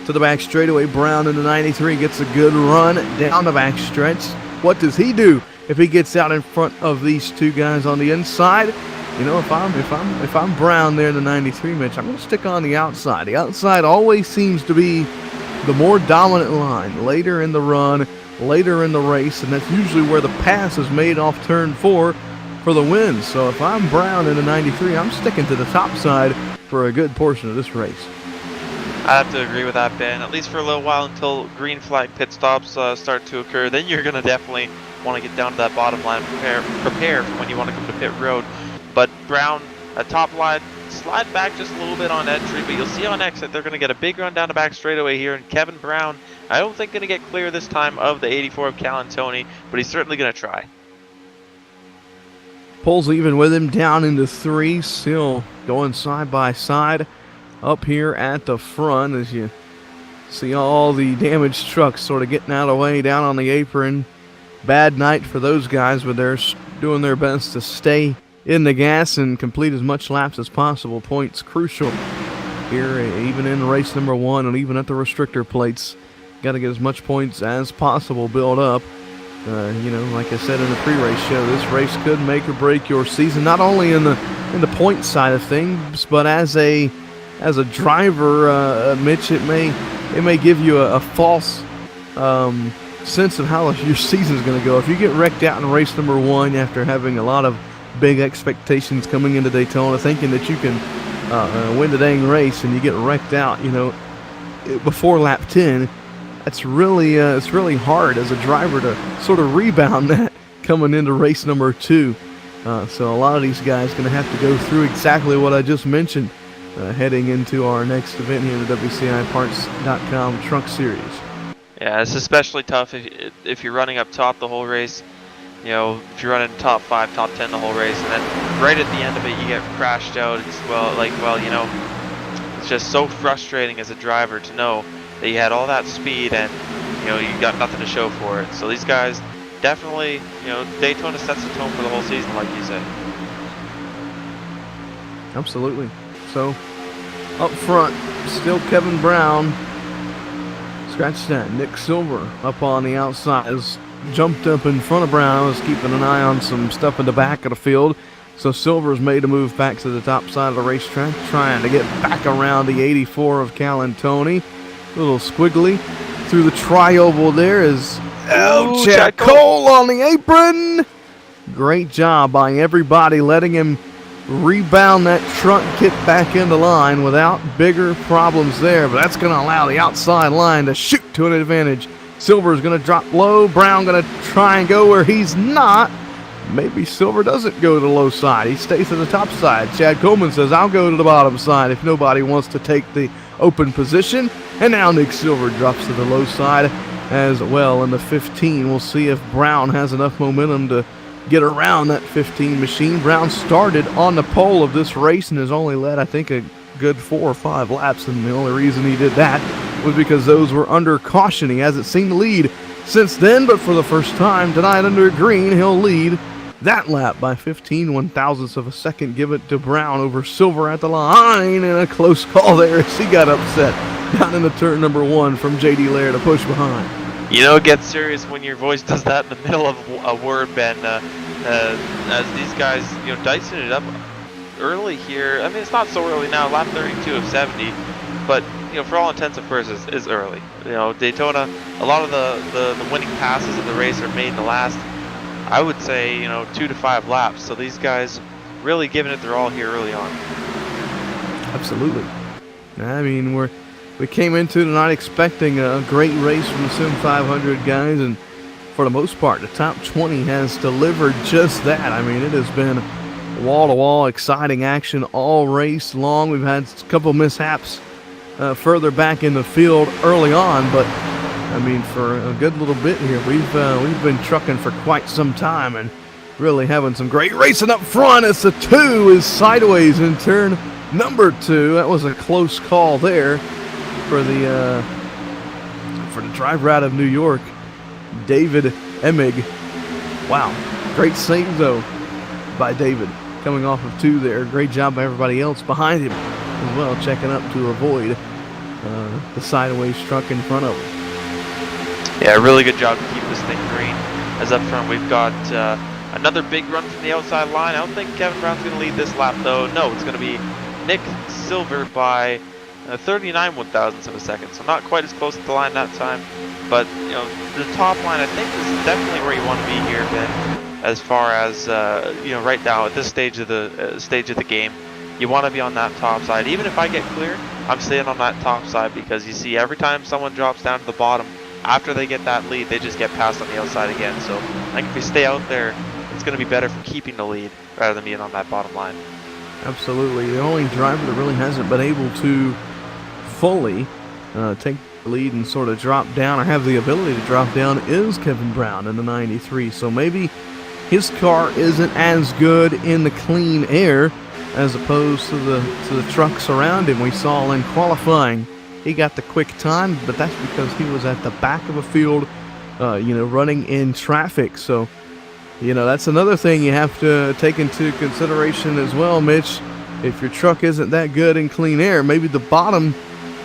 To the back straightaway, Brown in the 93 gets a good run down the back stretch. What does he do if he gets out in front of these 2 guys on the inside? If I'm Brown there in the 93, Mitch, I'm going to stick on the outside. The outside always seems to be the more dominant line later in the run, later in the race, and that's usually where the pass is made off turn 4 for the win. So if I'm Brown in the 93, I'm sticking to the top side for a good portion of this race. I have to agree with that, Ben, at least for a little while until green flag pit stops start to occur. Then you're going to definitely want to get down to that bottom line and prepare for when you want to come to pit road. But Brown, top line, slide back just a little bit on entry, but you'll see on exit they're going to get a big run down the back straightaway here, and Kevin Brown, I don't think going to get clear this time of the 84 of Calantoni, but he's certainly going to try. Pulls even with him down into 3, still going side by side. up here at the front as you see all the damaged trucks sort of getting out of the way down on the apron. Bad night for those guys, but they're doing their best to stay in the gas and complete as much laps as possible. Points crucial here, even in race number 1 and even at the restrictor plates. Got to get as much points as possible build up. Like I said in the pre-race show, this race could make or break your season, not only in the point side of things, but as a driver, Mitch, it may give you a false sense of how your season is going to go. If you get wrecked out in race number 1 after having a lot of big expectations coming into Daytona, thinking that you can win the dang race, and you get wrecked out, before lap 10, it's really hard as a driver to sort of rebound that coming into race number 2. So a lot of these guys going to have to go through exactly what I just mentioned heading into our next event here in the WCI Parts.com Truck Series. Yeah, it's especially tough if you're running up top the whole race. If you're running top 5, top 10 the whole race, and then right at the end of it you get crashed out. It's just so frustrating as a driver to know that you had all that speed and you got nothing to show for it. So these guys definitely, Daytona sets the tone for the whole season, like you said. Absolutely. So up front, still Kevin Brown. Scratch that. Nick Silver up on the outside has jumped up in front of Brown. Is keeping an eye on some stuff in the back of the field. So Silver's made a move back to the top side of the racetrack, trying to get back around the 84 of Calantoni. A little squiggly through the tri-oval there is Chad Cole on the apron. Great job by everybody letting him rebound that truck, get back into line without bigger problems there. But that's going to allow the outside line to shoot to an advantage. Silver's going to drop low. Brown going to try and go where he's not. Maybe Silver doesn't go to the low side. He stays to the top side. Chad Coleman says, I'll go to the bottom side if nobody wants to take the open position. And now Nick Silver drops to the low side as well in the 15. We'll see if Brown has enough momentum to get around that 15 machine. Brown started on the pole of this race and has only led, I think, a good 4 or 5 laps. And the only reason he did that was because those were under caution. He hasn't seen the lead since then, but for the first time tonight under green, he'll lead that lap by 15 one-thousandths of a second. Give it to Brown over Silver at the line, and a close call there as he got upset down in the turn number 1 from J.D. Lair to push behind. It gets serious when your voice does that in the middle of a word, Ben. As these guys, dicing it up early here. I mean, it's not so early now, lap 32 of 70, but for all intents and purposes, is early. Daytona, a lot of the winning passes of the race are made in the last, I would say, 2 to 5 laps. So these guys really giving it their all here early on. Absolutely. I mean, we came into tonight expecting a great race from the Sim500 guys, and for the most part, the top 20 has delivered just that. I mean, it has been wall-to-wall exciting action all race long. We've had a couple mishaps further back in the field early on, but I mean, for a good little bit here, we've been trucking for quite some time and really having some great racing up front as the 2 is sideways in turn number 2. That was a close call there for the driver out of New York, David Emig. Wow, great save though by David coming off of 2 there. Great job by everybody else behind him as well, checking up to avoid the sideways truck in front of him. Yeah, really good job to keep this thing green. As up front we've got another big run from the outside line. I don't think Kevin Brown's going to lead this lap though. No, it's going to be Nick Silver by 39 one-thousandths of a second. So not quite as close to the line that time. But, the top line I think is definitely where you want to be here, Ben. As far as, right now at this stage of the game, you want to be on that top side. Even if I get clear, I'm staying on that top side because you see every time someone drops down to the bottom, after they get that lead, they just get passed on the outside again. So I think if we stay out there, it's going to be better for keeping the lead rather than being on that bottom line. Absolutely. The only driver that really hasn't been able to fully take the lead and sort of drop down or have the ability to drop down is Kevin Brown in the 93. So maybe his car isn't as good in the clean air as opposed to the trucks around him. We saw in qualifying, he got the quick time, but that's because he was at the back of a field, running in traffic. So, that's another thing you have to take into consideration as well, Mitch. If your truck isn't that good in clean air, maybe the bottom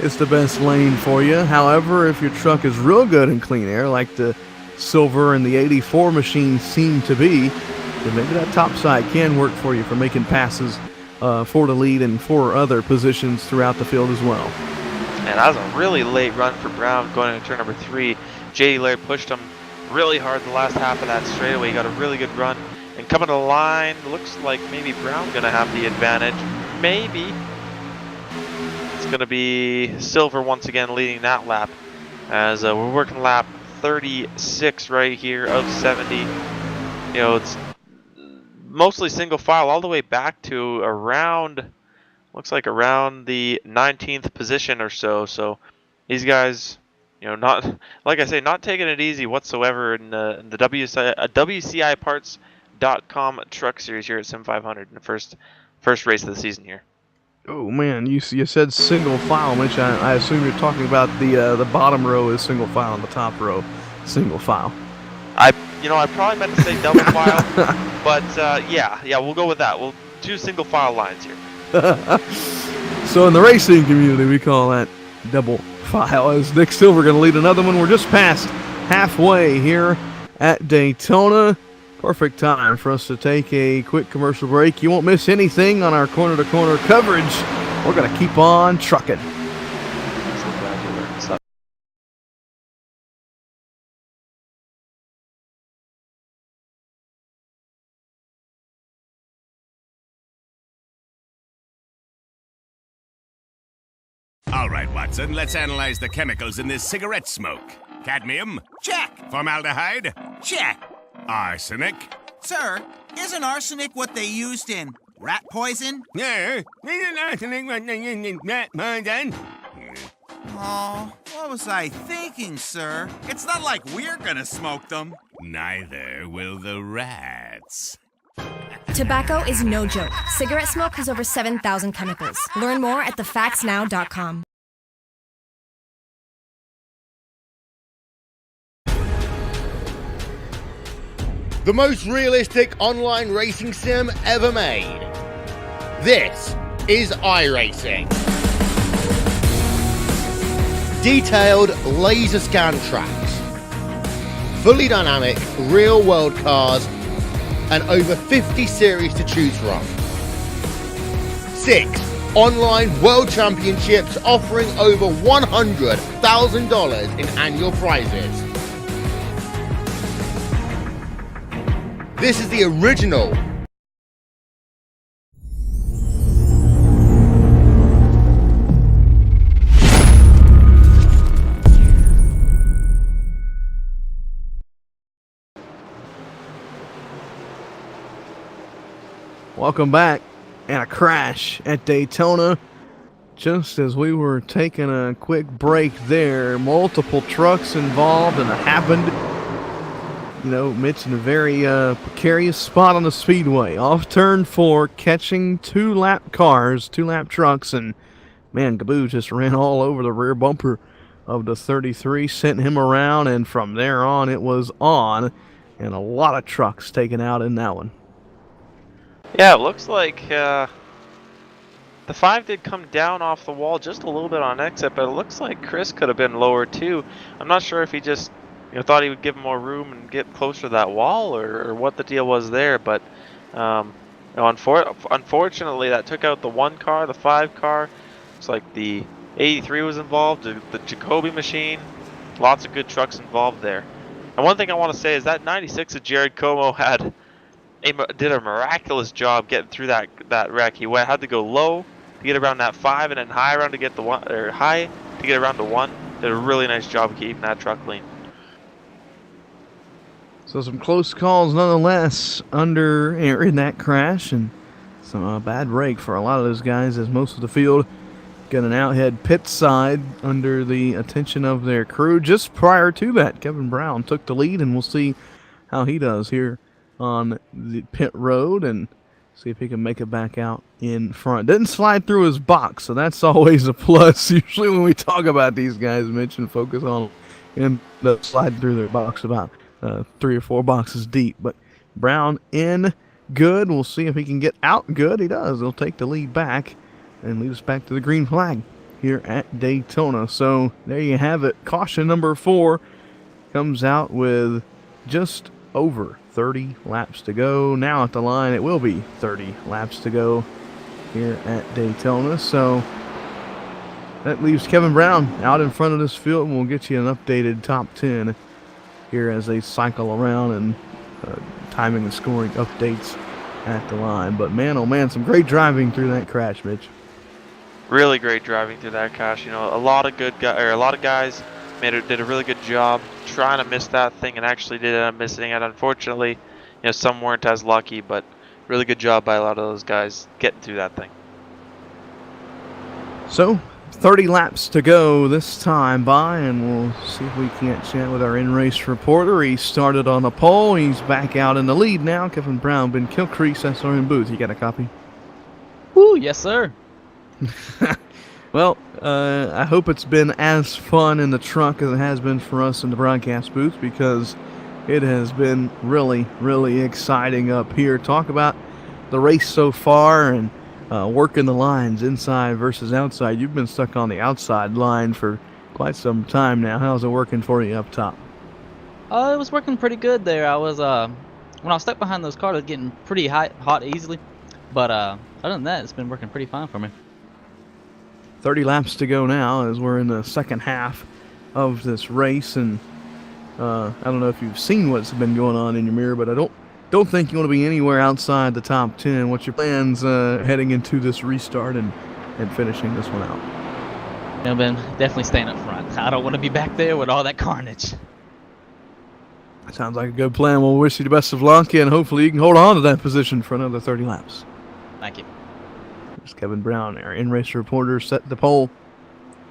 is the best lane for you. However, if your truck is real good in clean air, like the Silver and the 84 machine seem to be, then maybe that top side can work for you for making passes for the lead and for other positions throughout the field as well. And that was a really late run for Brown going into turn number 3. J.D. Laird pushed him really hard the last half of that straightaway. He got a really good run. And coming to the line, looks like maybe Brown going to have the advantage. Maybe. It's going to be Silver once again leading that lap. As we're working lap 36 right here of 70. It's mostly single file all the way back to around, looks like around the 19th position or so. So these guys, not, like I say, not taking it easy whatsoever in the WCI Parts.com Truck Series here at Sim500 in the first race of the season here. Oh man, you said single file, Mitch. I assume you're talking about the bottom row is single file and the top row single file. I probably meant to say double file, but yeah, we'll go with that. We'll do single file lines here. So in the racing community, we call that double file. As Nick Silver going to lead another one. We're just past halfway here at Daytona. Perfect time for us to take a quick commercial break. You won't miss anything on our corner-to-corner coverage. We're going to keep on trucking. All right, Watson, let's analyze the chemicals in this cigarette smoke. Cadmium? Check. Formaldehyde? Check. Arsenic? Sir, isn't arsenic what they used in rat poison? Yeah, isn't arsenic what they used in rat poison? Oh, what was I thinking, sir? It's not like we're gonna smoke them. Neither will the rats. Tobacco is no joke. Cigarette smoke has over 7,000 chemicals. Learn more at thefactsnow.com. The most realistic online racing sim ever made. This is iRacing. Detailed laser scan tracks, fully dynamic real world cars, and over 50 series to choose from. 6 online world championships offering over $100,000 in annual prizes. This is the original Welcome back. And a crash at Daytona. Just as we were taking a quick break there, multiple trucks involved, and it happened, Mitch in a very precarious spot on the speedway. Off turn 4, catching 2-lap cars, 2-lap trucks, and man, Gaboo just ran all over the rear bumper of the 33, sent him around, and from there on it was on, and a lot of trucks taken out in that one. Yeah, it looks like the 5 did come down off the wall just a little bit on exit, but it looks like Chris could have been lower too. I'm not sure if he just thought he would give him more room and get closer to that wall, or what the deal was there, but unfortunately that took out the 1 car, the 5 car. Looks like the 83 was involved, the Jacoby machine. Lots of good trucks involved there. And one thing I want to say is that 96 of Jared Como did a miraculous job getting through that wreck. He had to go low to get around that 5, and then high around to get the 1, or high to get around the 1. Did a really nice job of keeping that truck clean. So some close calls nonetheless in that crash, and some bad break for a lot of those guys, as most of the field got an outhead pit side under the attention of their crew. Just prior to that, Kevin Brown took the lead, and we'll see how he does here on the pit road. And See if he can make it back out in front. Didn't slide through his box, so that's always a plus. Usually when we talk about these guys, Mitch, and focus on and sliding through their box about 3 or 4 boxes deep. But Brown in good. We'll see if he can get out good. He does. He'll take the lead back and lead us back to the green flag here at Daytona. So there you have it. Caution number 4 comes out with just over 30 laps to go. Now at the line, it will be 30 laps to go here at Daytona. So that leaves Kevin Brown out in front of this field, and we'll get you an updated top 10 here as they cycle around and timing and scoring updates at the line. But man, oh man, some great driving through that crash, Mitch. Really great driving through that crash. You know, a lot of guys did a really good job trying to miss that thing and actually did end up missing it. Unfortunately, you know, some weren't as lucky, but really good job by a lot of those guys getting through that thing. So 30 laps to go this time by, and we'll see if we can't chat with our in-race reporter. He started on the pole. He's back out in the lead now. Kevin Brown, Ben Kilcrease, SRN Booth. You got a copy? Woo, yes, sir. Well, I hope it's been as fun in the truck as it has been for us in the broadcast booth, because it has been really, really exciting up here. Talk about the race so far and working the lines inside versus outside. You've been stuck on the outside line for quite some time now. How's it working for you up top? It was working pretty good there. I was when I was stuck behind those cars, I was getting pretty hot easily. But other than that, it's been working pretty fine for me. 30 laps to go now as we're in the second half of this race, and I don't know if you've seen what's been going on in your mirror, but I don't think you want to be anywhere outside the top 10. What's your plans heading into this restart and finishing this one out? You know, Ben, definitely staying up front. I don't want to be back there with all that carnage. Sounds like a good plan. We'll wish you the best of luck, and hopefully you can hold on to that position for another 30 laps. Thank you. There's Kevin Brown, our in-race reporter, set the pole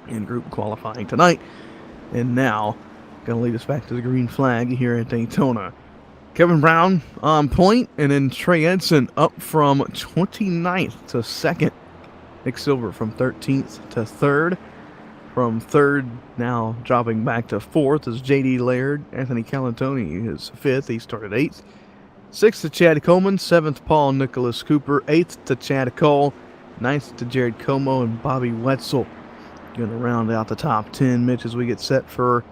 in group qualifying tonight. And now, going to lead us back to the green flag here at Daytona. Kevin Brown on point, and then Trey Edson up from 29th to 2nd. Nick Silver from 13th to 3rd. From 3rd, now dropping back to 4th is J.D. Laird. Anthony Calatoni is 5th. He started 8th. 6th to Chad Coleman. 7th, Paul Nicholas Cooper. 8th to Chad Cole. 9th to Jared Como and Bobby Wetzel. Going to round out the top 10, Mitch, as we get set for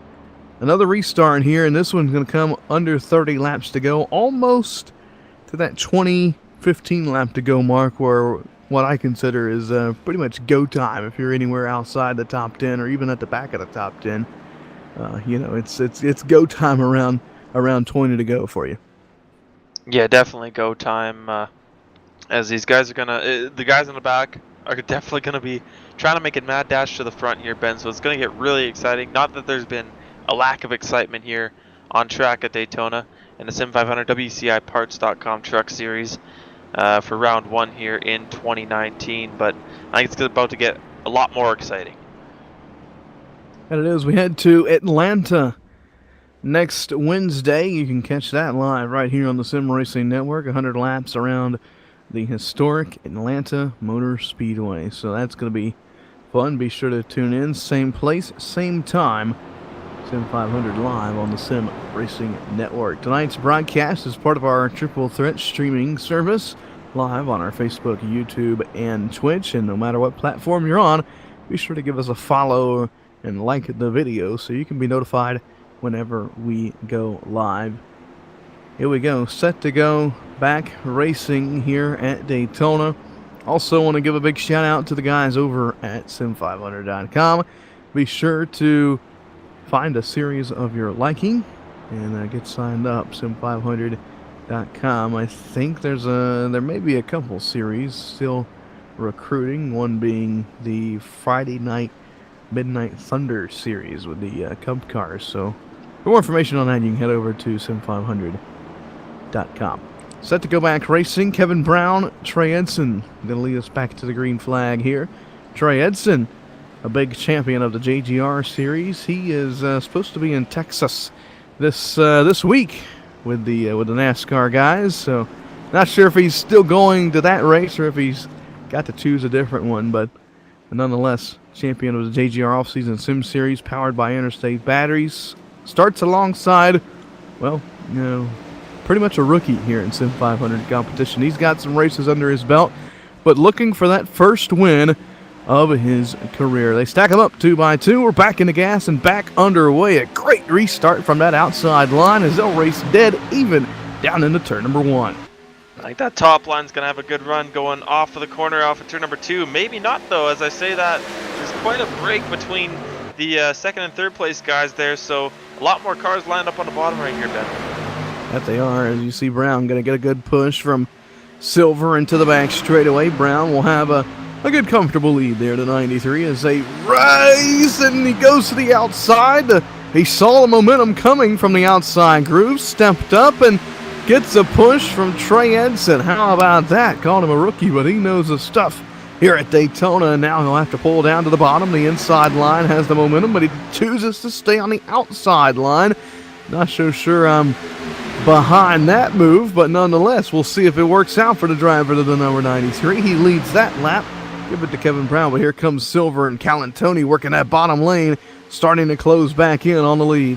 another restart here. And this one's going to come under 30 laps to go. Almost to that 15 lap to go mark, where what I consider is pretty much go time if you're anywhere outside the top 10 or even at the back of the top 10. You know, it's go time around 20 to go for you. Yeah, definitely go time. As these guys are the guys in the back are definitely gonna be trying to make a mad dash to the front here, Ben. So it's gonna get really exciting. Not that there's been a lack of excitement here on track at Daytona in the Sim500 WCI Parts.com Truck Series for round 1 here in 2019. But I think it's about to get a lot more exciting. And it is. We head to Atlanta next Wednesday. You can catch that live right here on the Sim Racing Network. 100 laps around the historic Atlanta Motor Speedway. So that's going to be fun. Be sure to tune in. Same place, same time. Sim500 live on the Sim Racing Network. Tonight's broadcast is part of our Triple Threat streaming service, live on our Facebook, YouTube, and Twitch. And no matter what platform you're on, be sure to give us a follow and like the video so you can be notified whenever we go live. Here we go, set to go, back racing here at Daytona. Also want to give a big shout out to the guys over at Sim500.com. Be sure to find a series of your liking and get signed up, Sim500.com. I think there may be a couple series still recruiting, one being the Friday night Midnight Thunder series with the Cub cars. So for more information on that, you can head over to Sim500.com. Set to go back racing, Kevin Brown, Trey Edson. Going to lead us back to the green flag here. Trey Edson, a big champion of the JGR series. He is supposed to be in Texas this week with the NASCAR guys. So Not sure if he's still going to that race or if he's got to choose a different one, but nonetheless, champion of the JGR Off-Season Sim Series powered by Interstate Batteries. Starts alongside, well, pretty much a rookie here in Sim 500 competition. He's got some races under his belt, but looking for that first win of his career. They stack him up 2 by 2. We're back in the gas and back underway. A great restart from that outside line as they'll race dead even down into turn number 1. I think that top line's going to have a good run going off of the corner off of turn number 2. Maybe not, though, as I say that. There's quite a break between the second and third place guys there, so a lot more cars lined up on the bottom right here, Ben. That they are. As you see, Brown going to get a good push from Silver into the back straightaway. Brown will have a good comfortable lead there to 93 as they race, and he goes to the outside. He saw the momentum coming from the outside groove, stepped up, and gets a push from Trey Edson. How about that? Called him a rookie, but he knows his stuff here at Daytona, and now he'll have to pull down to the bottom. The inside line has the momentum, but he chooses to stay on the outside line. Not so sure I'm behind that move, but nonetheless, we'll see if it works out for the driver to the number 93. He leads that lap. Give it to Kevin Brown, but here comes Silver and Calantoni working that bottom lane, starting to close back in on the lead.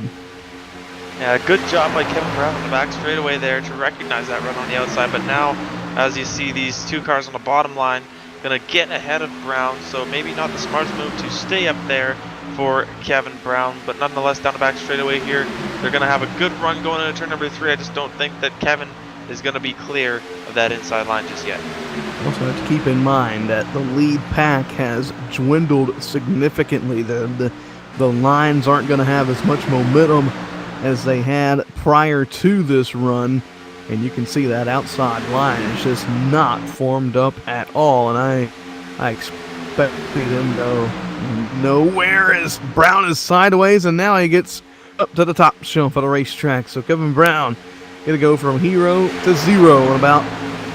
Yeah, good job by Kevin Brown in the back straightaway there to recognize that run on the outside. But now, as you see, these 2 cars on the bottom line going to get ahead of Brown. So maybe not the smartest move to stay up there for Kevin Brown. But nonetheless, down the back straightaway here, they're going to have a good run going into turn number 3. I just don't think that Kevin is going to be clear of that inside line just yet. Also have to keep in mind that the lead pack has dwindled significantly. The lines aren't going to have as much momentum as they had prior to this run, and you can see that outside line is just not formed up at all, and I expected him to go nowhere as Brown is sideways, and now he gets up to the top shelf of the racetrack. So Kevin Brown going to go from hero to zero in about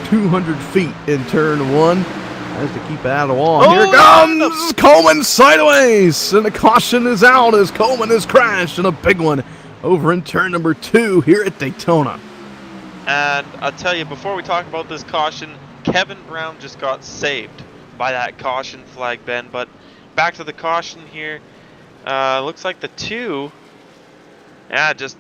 200 feet in turn 1. Has to keep it out of the wall. Here comes Coleman sideways, and the caution is out as Coleman has crashed in a big one over in turn number 2 here at Daytona. And I'll tell you, before we talk about this caution, Kevin Brown just got saved by that caution flag, Ben. But back to the caution here. Looks like the 2, just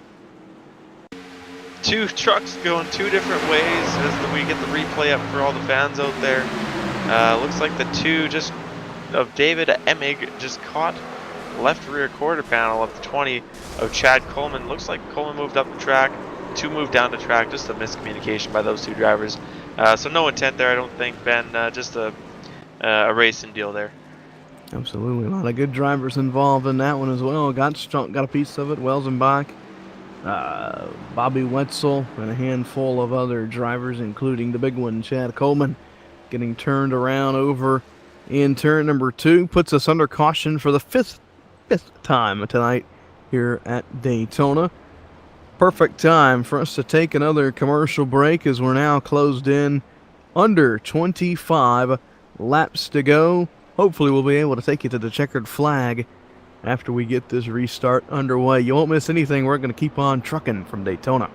2 trucks going 2 different ways as we get the replay up for all the fans out there. Looks like the 2 just of David Emig just caught left rear quarter panel of the 20 of Chad Coleman. Looks like Coleman moved up the track, 2 moved down the track. Just a miscommunication by those 2 drivers. So no intent there, I don't think, Ben. Just a racing deal there. Absolutely, a lot of good drivers involved in that one as well. Got a piece of it. Welsenbach, Bobby Wetzel, and a handful of other drivers, including the big one, Chad Coleman, getting turned around over in turn number 2. Puts us under caution for the fifth time tonight here at Daytona. Perfect time for us to take another commercial break as we're now closed in under 25 laps to go. Hopefully we'll be able to take you to the checkered flag after we get this restart underway. You won't miss anything. We're going to keep on trucking from Daytona.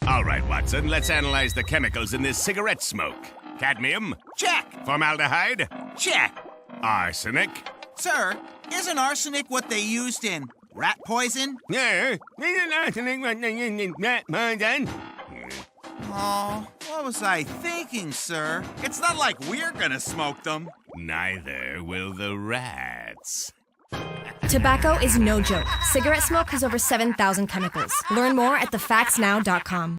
All right, Watson, let's analyze the chemicals in this cigarette smoke. Cadmium? Check. Formaldehyde? Check. Arsenic? Sir, isn't arsenic what they used in rat poison? Yeah, isn't arsenic rat poison? Oh, what was I thinking, sir? It's not like we're gonna smoke them. Neither will the rats. Tobacco is no joke. Cigarette smoke has over 7,000 chemicals. Learn more at thefactsnow.com.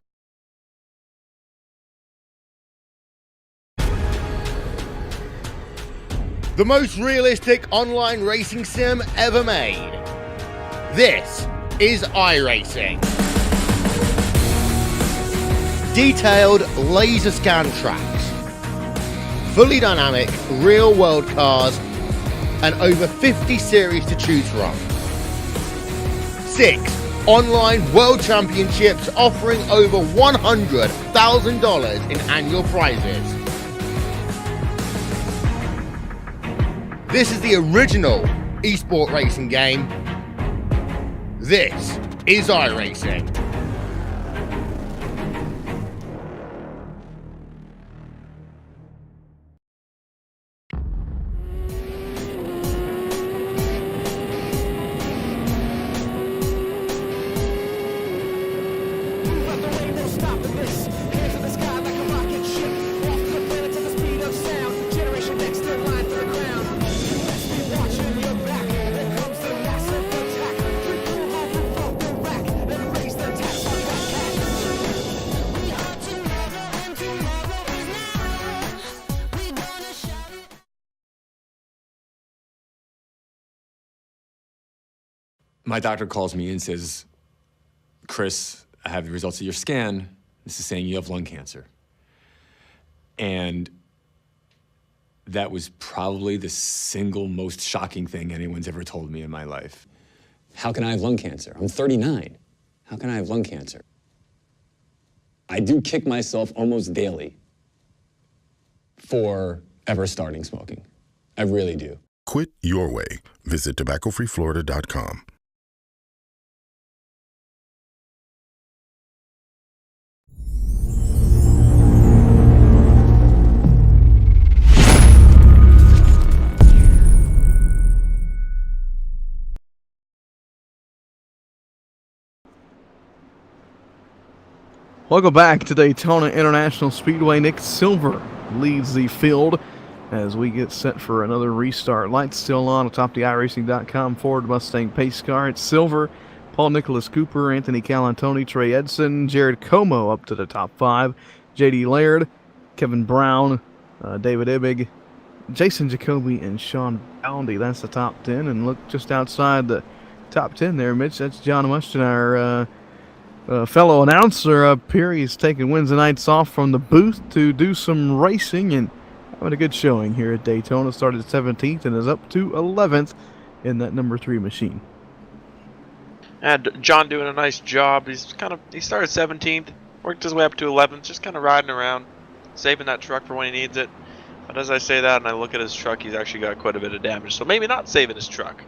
The most realistic online racing sim ever made. This is iRacing. Detailed laser scan tracks, fully dynamic real-world cars, and over 50 series to choose from. 6 online world championships offering over $100,000 in annual prizes. This is the original esport racing game. This is iRacing. My doctor calls me and says, Chris, I have the results of your scan. This is saying you have lung cancer. And that was probably the single most shocking thing anyone's ever told me in my life. How can I have lung cancer? I'm 39. How can I have lung cancer? I do kick myself almost daily for ever starting smoking. I really do. Quit your way. Visit tobaccofreeflorida.com. Welcome back to Daytona International Speedway. Nick Silver leads the field as we get set for another restart. Lights still on atop the iRacing.com Ford Mustang pace car. It's Silver, Paul Nicholas Cooper, Anthony Calantoni, Trey Edson, Jared Como up to the top 5, J.D. Laird, Kevin Brown, David Ibbig, Jason Jacoby, and Sean Boundy. That's the top 10. And look just outside the top 10 there, Mitch. That's John Mushton, our fellow announcer up here. He's taking Wednesday nights off from the booth to do some racing and having a good showing here at Daytona. Started 17th and is up to 11th in that number 3 machine. And John doing a nice job. He started 17th, worked his way up to 11th, just kind of riding around, saving that truck for when he needs it. But as I say that and I look at his truck, he's actually got quite a bit of damage. So maybe not saving his truck.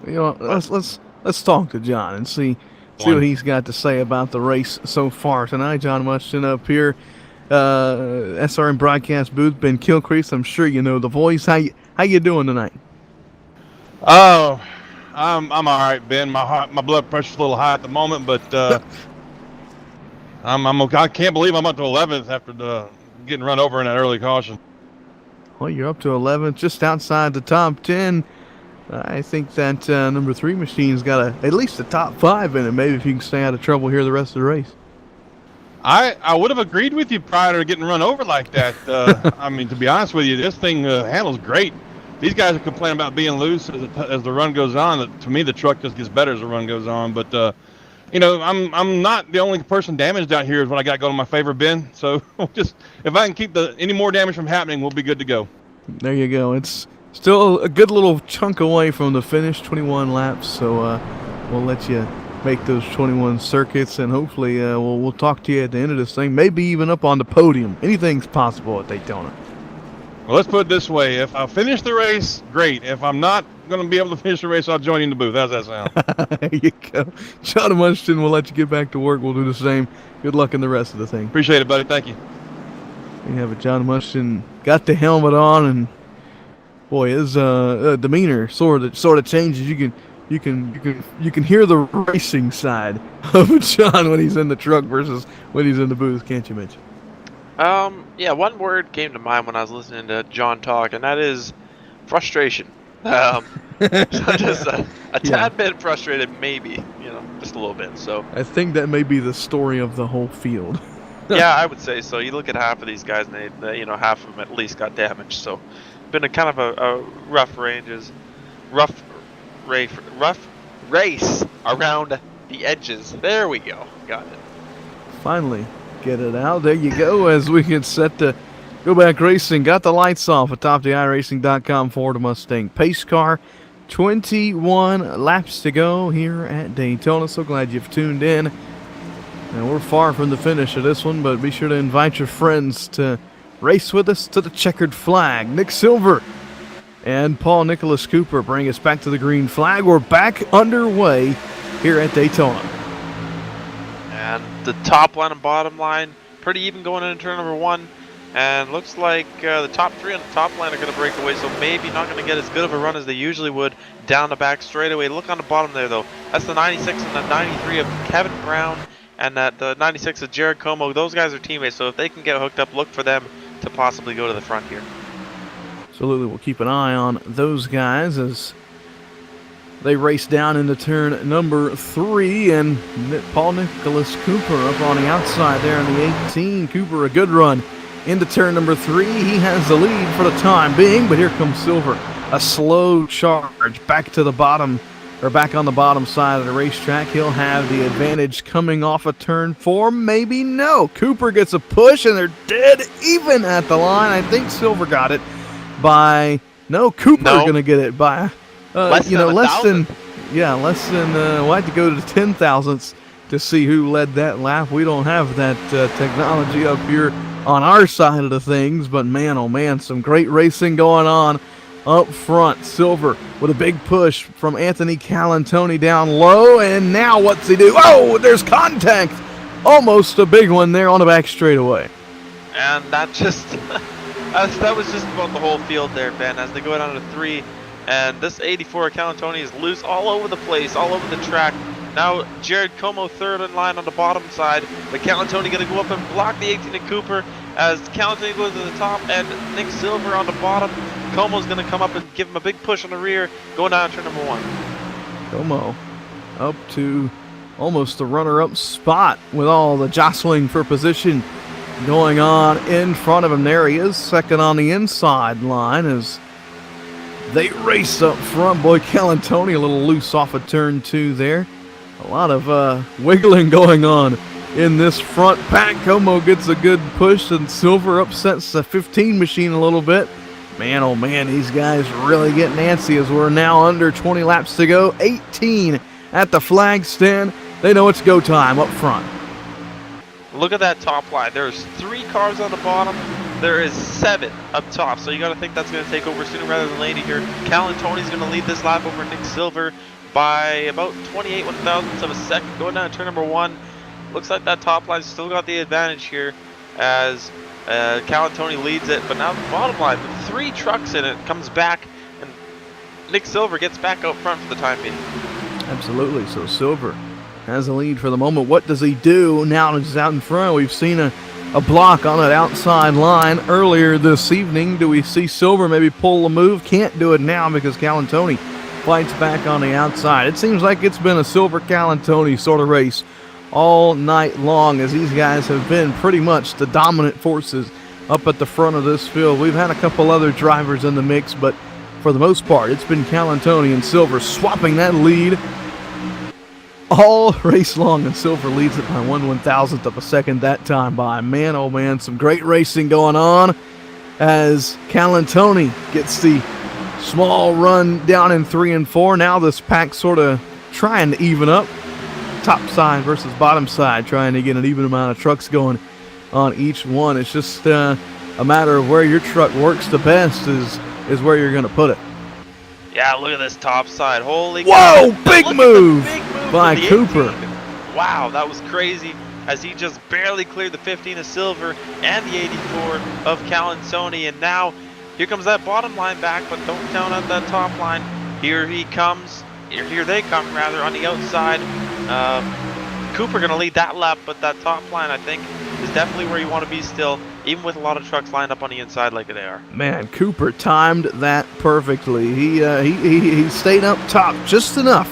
You know, let's talk to John and see what he's got to say about the race so far tonight. John Mushton up here, SRM broadcast booth, Ben Kilcrease. I'm sure you know the voice. How you doing tonight? Oh, I'm all right, Ben. My blood pressure's a little high at the moment, but I'm okay. I can't believe I'm up to 11th after getting run over in that early caution. Well, you're up to 11th, just outside the top 10. I think that number 3 machine's got at least a top 5 in it. Maybe if you can stay out of trouble here the rest of the race. I would have agreed with you prior to getting run over like that. I mean, to be honest with you, this thing handles great. These guys are complaining about being loose as the run goes on. To me, the truck just gets better as the run goes on. But you know, I'm not the only person damaged out here. Is what I got going in my favor, Ben. So just if I can keep any more damage from happening, we'll be good to go. There you go. It's still a good little chunk away from the finish, 21 laps. So we'll let you make those 21 circuits, and hopefully we'll talk to you at the end of this thing. Maybe even up on the podium. Anything's possible at Daytona. Well, let's put it this way. If I finish the race, great. If I'm not going to be able to finish the race, I'll join you in the booth. How's that sound? There you go. John Mushton, we'll let you get back to work. We'll do the same. Good luck in the rest of the thing. Appreciate it, buddy. Thank you. We have a John Mushton, got the helmet on, and boy, his demeanor sort of changes. You can hear the racing side of John when he's in the truck versus when he's in the booth, can't you, Mitch? Yeah, one word came to mind when I was listening to John talk, and that is frustration. Just a tad bit frustrated, maybe, just a little bit. So I think that may be the story of the whole field. Yeah, I would say so. You look at half of these guys, and they half of them at least got damaged. So been a kind of a rough race around the edges. There we go. Got it. Finally, get it out. There you go. As we get set to go back racing, got the lights off atop the iRacing.com Ford Mustang pace car. 21 laps to go here at Daytona. So glad you've tuned in. And we're far from the finish of this one, but be sure to invite your friends to race with us to the checkered flag. Nick Silver and Paul Nicholas Cooper bring us back to the green flag. We're back underway here at Daytona. And the top line and bottom line, pretty even going into turn number 1. And looks like the top 3 on the top line are going to break away, so maybe not going to get as good of a run as they usually would down the back straightaway. Look on the bottom there, though. That's the 96 and the 93 of Kevin Brown, and the 96 of Jared Como. Those guys are teammates, so if they can get hooked up, look for them to possibly go to the front here. Absolutely, we'll keep an eye on those guys as they race down into turn number 3, and Paul Nicholas Cooper up on the outside there in the 18. Cooper, a good run into turn number 3. He has the lead for the time being, but here comes Silver. A slow charge back to the bottom, or back on the bottom side of the racetrack. He'll have the advantage coming off of turn 4. Maybe no. Cooper gets a push, and they're dead even at the line. I think Silver got it by... No, Cooper going to get it by... less than we'll have to go to the 10 thousandths to see who led that lap. We don't have that technology up here on our side of the things, but man, oh man, some great racing going on up front. Silver with a big push from Anthony Calantoni down low, and now what's he do? Oh, there's contact! Almost a big one there on the back straightaway. And that just, that was just about the whole field there, Ben, as they go down to 3. And this 84 Calantoni is loose all over the place, all over the track. Now Jared Como third in line on the bottom side, but Calantoni going to go up and block the 18 of Cooper as Calantoni goes to the top, and Nick Silver on the bottom. Como's going to come up and give him a big push on the rear, going down to turn number 1. Como up to almost the runner-up spot with all the jostling for position going on in front of him. There he is, second on the inside line as they race up front. Boy, Calantoni a little loose off of turn 2 there. A lot of wiggling going on in this front pack. Como gets a good push, and Silver upsets the 15 machine a little bit. Man, oh man, these guys really get antsy as we're now under 20 laps to go. 18 at the flag stand. They know it's go time up front. Look at that top line. There's 3 cars on the bottom. There is 7 up top, so you got to think that's going to take over sooner rather than later here. Calantoni's going to lead this lap over Nick Silver by about 28 1,000ths of a second, going down to turn number 1. Looks like that top line still got the advantage here as Calantoni leads it, but now the bottom line with 3 trucks in it comes back, and Nick Silver gets back out front for the time being. Absolutely. So Silver has the lead for the moment. What does he do now that he's out in front? We've seen a block on that outside line earlier this evening. Do we see Silver maybe pull a move? Can't do it now because Calantoni fights back on the outside. It seems like it's been a Silver Calantoni sort of race all night long, as these guys have been pretty much the dominant forces up at the front of this field. We've had a couple other drivers in the mix, but for the most part, it's been Calantoni and Silver swapping that lead all race long, and Silver leads it by 1/1000th of a second that time by. Man, oh man, some great racing going on as Calantoni gets the small run down in 3 and 4. Now this pack sort of trying to even up. Top side versus bottom side, trying to get an even amount of trucks going on each one. It's just a matter of where your truck works the best is where you're going to put it. Yeah, look at this top side. Holy whoa, cow. big move by Cooper. Wow, that was crazy as he just barely cleared the 15 of Silver and the 84 of Calantoni. And now here comes that bottom line back, but don't count out that top line. Here he comes. Here they come, rather, on the outside. Cooper going to lead that lap, but that top line, I think, is definitely where you want to be still, even with a lot of trucks lined up on the inside like they are. Man, Cooper timed that perfectly. He stayed up top just enough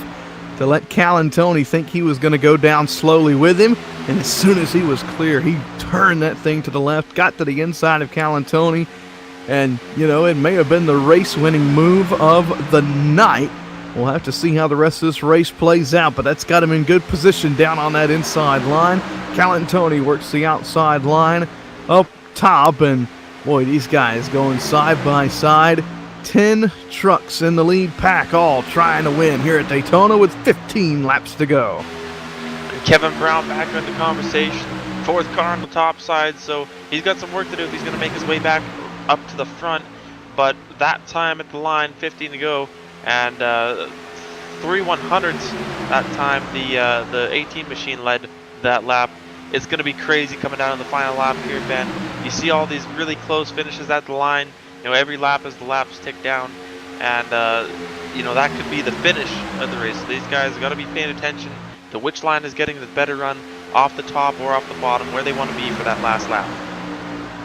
to let Calantoni think he was going to go down slowly with him, and as soon as he was clear, he turned that thing to the left, got to the inside of Calantoni, and, you know, it may have been the race-winning move of the night. We'll have to see how the rest of this race plays out, but that's got him in good position down on that inside line. Calantoni works the outside line up top, and boy, these guys going side by side. 10 trucks in the lead pack, all trying to win here at Daytona with 15 laps to go. And Kevin Brown back in the conversation. 4th car on the top side, so he's got some work to do if he's going to make his way back up to the front. but that time at the line, 15 to go, and 3/100ths that time. The 18 machine led that lap. It's going to be crazy coming down in the final lap here, Ben. You see all these really close finishes at the line. You know, every lap as the laps tick down, and you know, that could be the finish of the race. So these guys got to be paying attention to which line is getting the better run, off the top or off the bottom, where they want to be for that last lap.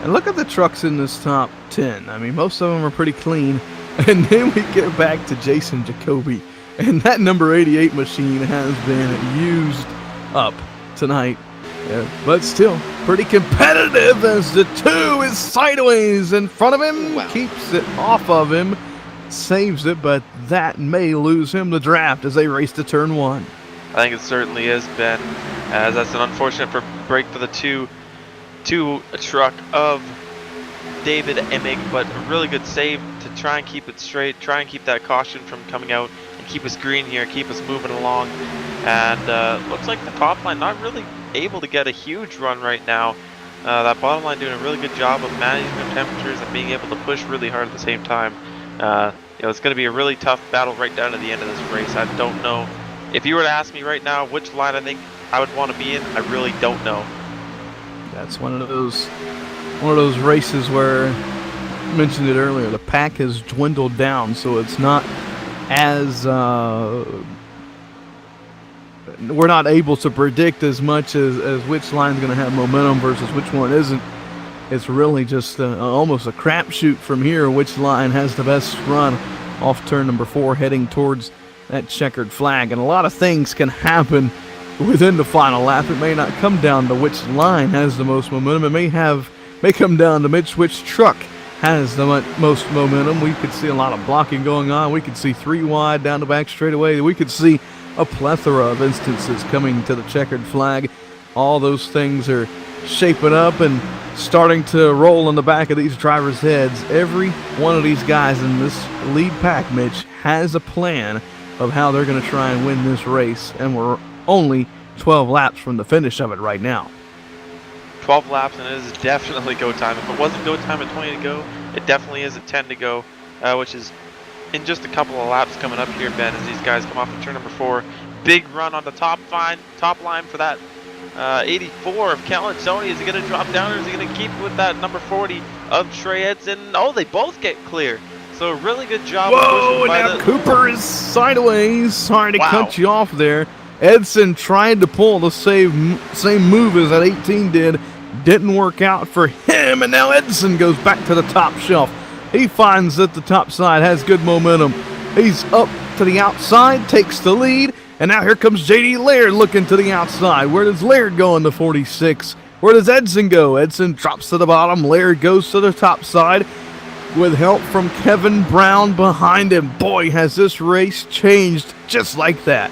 And look at the trucks in this top 10. I mean, most of them are pretty clean. And then we get back to Jason Jacoby, and that number 88 machine has been used up tonight. But still pretty competitive as the 2 is sideways in front of him. Wow. Keeps it off of him, saves it, but that may lose him the draft as they race to turn 1. I think it certainly is, Ben, as that's an unfortunate break for the two truck of David Emig, but a really good save to try and keep it straight, try and keep that caution from coming out, and keep us green here, keep us moving along. And looks like the top line not really able to get a huge run right now. That bottom line doing a really good job of managing their temperatures and being able to push really hard at the same time. You know, it's going to be a really tough battle right down to the end of this race. I don't know. If you were to ask me right now which line I think I would want to be in, I really don't know. That's one of those races where, I mentioned it earlier, the pack has dwindled down, so it's not as we're not able to predict as much as which line's going to have momentum versus which one isn't. It's really just almost a crapshoot from here, which line has the best run off turn number 4 heading towards that checkered flag. And a lot of things can happen within the final lap. It may not come down to which line has the most momentum. It may come down to which truck has the most momentum. We could see a lot of blocking going on. We could see 3 wide down the back straightaway. We could see a plethora of instances coming to the checkered flag. All those things are shaping up and starting to roll in the back of these drivers' heads. Every one of these guys in this lead pack, Mitch, has a plan of how they're going to try and win this race, and we're only 12 laps from the finish of it right now. 12 laps, and it is definitely go time. If it wasn't go time at 20 to go, it definitely is at 10 to go, which is in just a couple of laps coming up here, Ben, as these guys come off of turn number 4. Big run on the top line for that 84 of Calantoni. Is he going to drop down, or is he going to keep with that number 40 of Trey Edson? Oh, they both get clear. So a really good job. Whoa, and now Cooper is sideways. Sorry to cut you off there. Edson tried to pull the same move as that 18 did. Didn't work out for him, and now Edson goes back to the top shelf. He finds that the top side has good momentum. He's up to the outside, takes the lead, and now here comes J.D. Laird looking to the outside. Where does Laird go in the 46? Where does Edson go? Edson drops to the bottom. Laird goes to the top side with help from Kevin Brown behind him. Boy, has this race changed just like that.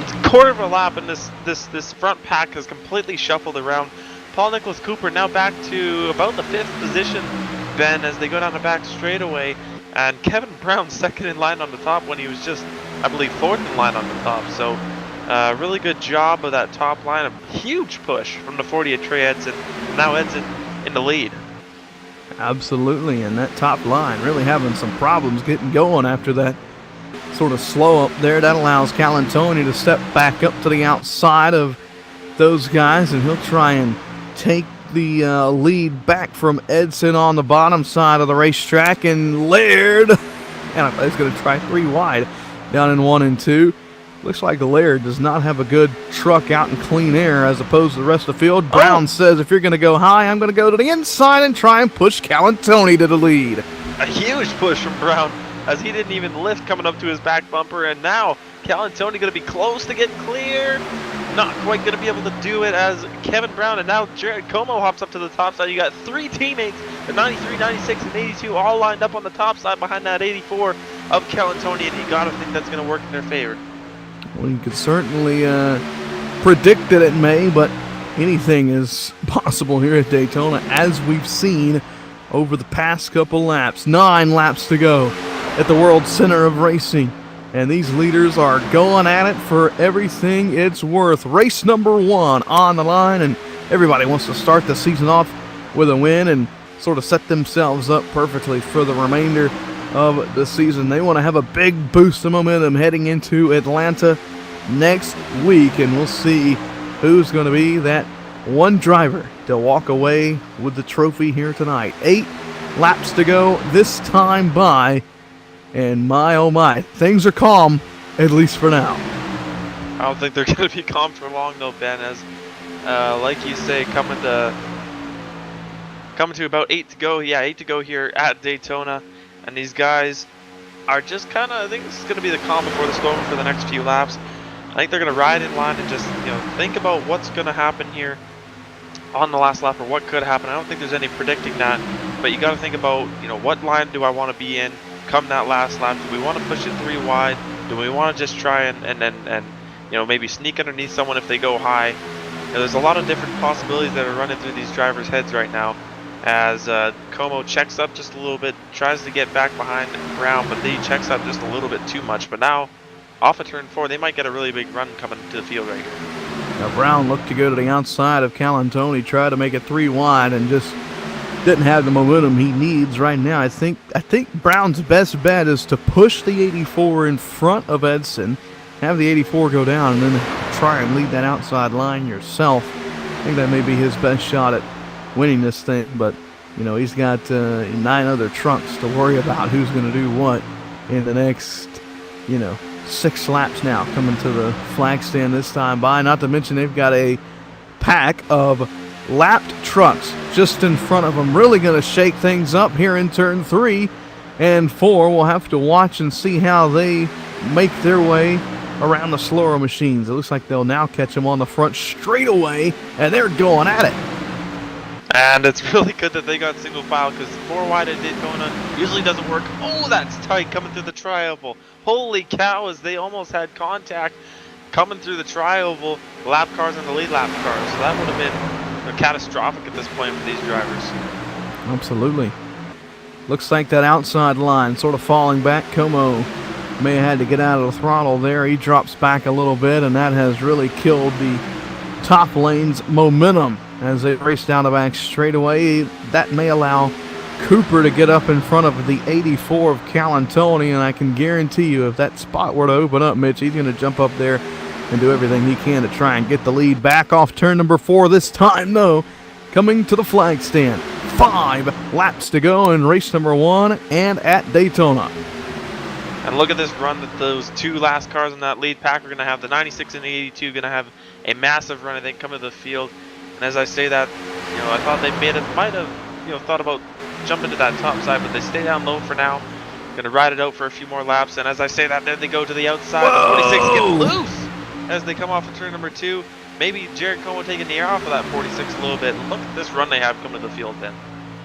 It's a quarter of a lap, and this front pack has completely shuffled around. Paul Nicholas Cooper now back to about the 5th position, Ben, as they go down the back straightaway. And Kevin Brown second in line on the top when he was just, I believe, 4th in line on the top. So really good job of that top line. A huge push from the 40 of Trey Edson. Now Edson in the lead. Absolutely, and that top line really having some problems getting going after that sort of slow up there. That allows Calantoni to step back up to the outside of those guys, and he'll try and take the lead back from Edson on the bottom side of the racetrack. And Laird, and he's going to try 3 wide down in 1 and 2. Looks like Laird does not have a good truck out in clean air as opposed to the rest of the field. Brown says, if you're going to go high, I'm going to go to the inside and try and push Calantoni to the lead. A huge push from Brown, as he didn't even lift coming up to his back bumper. And now Calantoni going to be close to getting clear. Not quite going to be able to do it, as Kevin Brown and now Jared Como hops up to the top side. You got 3 teammates, the 93, 96, and 82, all lined up on the top side behind that 84 of Calantoni, and you got to think that's going to work in their favor. Well, you could certainly predict that it may, but anything is possible here at Daytona, as we've seen over the past couple laps. 9 laps to go at the World Center of Racing, and these leaders are going at it for everything it's worth. Race number 1 on the line, and everybody wants to start the season off with a win, and sort of set themselves up perfectly for the remainder of the season. They want to have a big boost of momentum heading into Atlanta next week, and we'll see who's going to be that one driver to walk away with the trophy here tonight. 8 laps to go this time by, and my oh my, things are calm, at least for now. I don't think they're going to be calm for long though, Ben, as like you say, coming to about 8 to go. Yeah, 8 to go here at Daytona, and these guys are just kind of, I think this is going to be the calm before the storm for the next few laps. I think they're going to ride in line and just, think about what's going to happen here on the last lap, or what could happen. I don't think there's any predicting that, but you got to think about, what line do I want to be in come that last lap? Do we want to push it 3 wide? Do we want to just try and maybe sneak underneath someone if they go high? There's a lot of different possibilities that are running through these drivers' heads right now, as Como checks up just a little bit, tries to get back behind Brown, but he checks up just a little bit too much. But now, off of turn 4, they might get a really big run coming to the field right here. Now Brown looked to go to the outside of Calantoni, tried to make it 3 wide, and just didn't have the momentum he needs right now. I think Brown's best bet is to push the 84 in front of Edson, have the 84 go down, and then try and lead that outside line yourself. I think that may be his best shot at winning this thing, but he's got 9 other trucks to worry about who's going to do what in the next 6 laps now coming to the flag stand this time by. Not to mention they've got a pack of lapped trucks just in front of them, really going to shake things up here in turn 3 and 4. We'll have to watch and see how they make their way around the slower machines. It looks like they'll now catch them on the front straightaway, and they're going at it. And it's really good that they got single file, because 4 wide at Daytona usually doesn't work. Oh, that's tight coming through the tri-oval. Holy cow, as they almost had contact coming through the tri-oval, lap cars and the lead lap cars. So that would have been catastrophic at this point for these drivers. Absolutely. Looks like that outside line sort of falling back. Como may have had to get out of the throttle there. He drops back a little bit, and that has really killed the top lane's momentum as they race down the back straightaway. That may allow Cooper to get up in front of the 84 of Calantoni, and I can guarantee you if that spot were to open up, Mitch, he's going to jump up there and do everything he can to try and get the lead back off turn number 4 this time, though. Coming to the flag stand, 5 laps to go in race number 1 and at Daytona. And look at this run that those 2 last cars in that lead pack are going to have. The 96 and the 82 going to have a massive run, I think, coming to the field. And as I say that, I thought they might have thought about jumping to that top side, but they stay down low for now. Going to ride it out for a few more laps. And as I say that, there they go to the outside. Whoa! The 46 get loose as they come off of turn number 2. Maybe Jared Como taking the air off of that 46 a little bit. Look at this run they have coming to the field, Ben.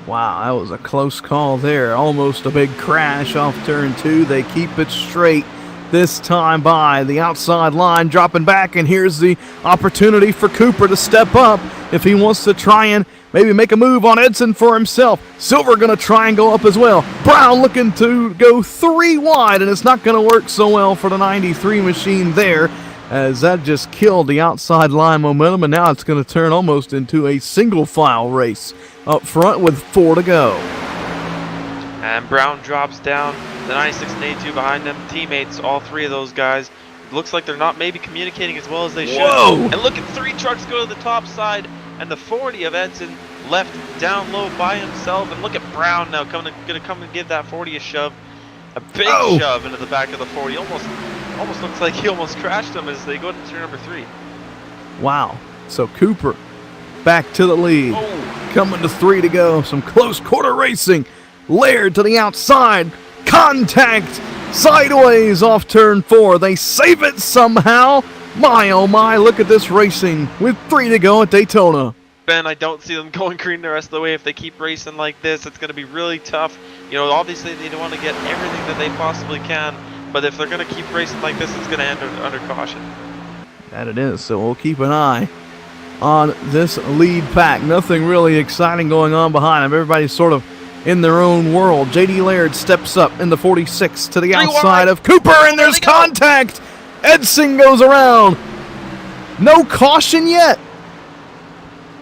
Wow, that was a close call there. Almost a big crash off turn 2. They keep it straight this time by the outside line, dropping back, and here's the opportunity for Cooper to step up if he wants to try and maybe make a move on Edson for himself. Silver going to try and go up as well. Brown looking to go 3 wide, and it's not going to work so well for the 93 machine there, as that just killed the outside line momentum, and now it's going to turn almost into a single file race up front with 4 to go. And Brown drops down, the 96 and 82 behind them, teammates, all 3 of those guys. It looks like they're not maybe communicating as well as they should. Whoa! And look at 3 trucks go to the top side, and the 40 of Edson left down low by himself. And look at Brown now going to come and give that 40 a shove, a big shove into the back of the 40. Almost looks like he almost crashed him as they go to turn number 3. Wow. So Cooper back to the lead. Coming to 3 to go. Some close quarter racing. Laird to the outside. Contact sideways off turn 4. They save it somehow. My oh my, look at this racing with 3 to go at Daytona. Ben, I don't see them going green the rest of the way if they keep racing like this. It's going to be really tough. Obviously they want to get everything that they possibly can, but if they're going to keep racing like this, it's going to end under caution. That it is, so we'll keep an eye on this lead pack. Nothing really exciting going on behind them. Everybody's sort of in their own world. J.D. Laird steps up in the 46 to the outside of Cooper, and there's contact. Edson goes around. No caution yet.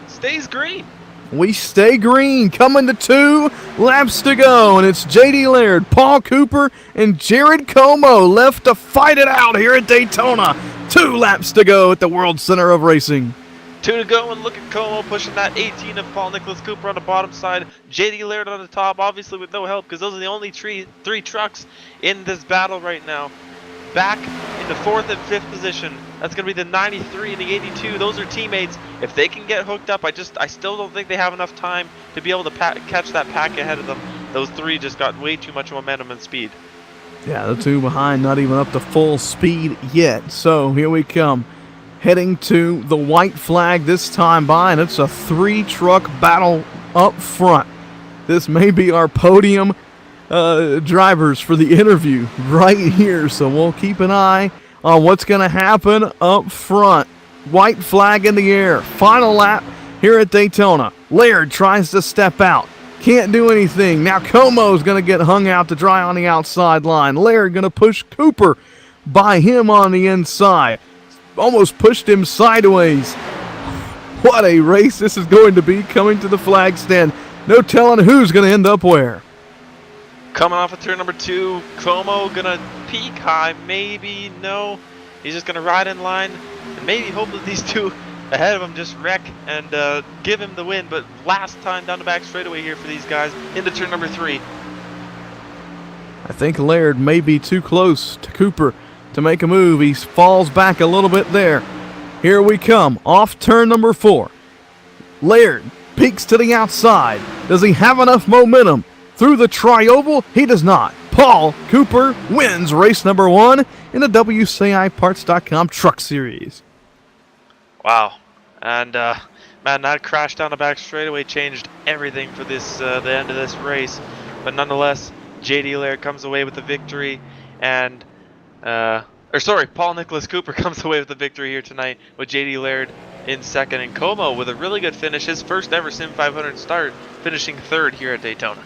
Stays green. We stay green, coming to 2 laps to go, and it's J.D. Laird, Paul Cooper, and Jared Como left to fight it out here at Daytona. 2 laps to go at the World Center of Racing. 2 to go, and look at Como pushing that 18 of Paul Nicholas Cooper on the bottom side. J.D. Laird on the top, obviously with no help, because those are the only 3 trucks in this battle right now. Back in the 4th and 5th position. That's going to be the 93 and the 82. Those are teammates. If they can get hooked up, I still don't think they have enough time to be able to catch that pack ahead of them. Those 3 just got way too much momentum and speed. Yeah, the 2 behind, not even up to full speed yet. So here we come, heading to the white flag this time by, and it's a 3-truck battle up front. This may be our podium drivers for the interview right here, so we'll keep an eye on what's going to happen up front. White flag in the air, final lap here at Daytona. Laird tries to step out, can't do anything. Now Como's going to get hung out to dry on the outside line. Laird going to push Cooper by him on the inside, almost pushed him sideways. What a race this is going to be coming to the flag stand. No telling who's going to end up where. Coming off of turn number 2, Como gonna peak high, maybe, no. He's just gonna ride in line and maybe hope that these 2 ahead of him just wreck and give him the win. But last time down the back straightaway here for these guys into turn number 3. I think Laird may be too close to Cooper to make a move. He falls back a little bit there. Here we come, off turn number 4. Laird peeks to the outside. Does he have enough momentum? Through the tri-oval, he does not. Paul Cooper wins race number 1 in the WCI Parts.com Truck Series. Wow. And, man, that crash down the back straightaway changed everything for this the end of this race. But nonetheless, J.D. Laird comes away with the victory. And, Paul Nicholas Cooper comes away with the victory here tonight with J.D. Laird in 2nd. And Como with a really good finish, his first ever Sim500 start, finishing 3rd here at Daytona.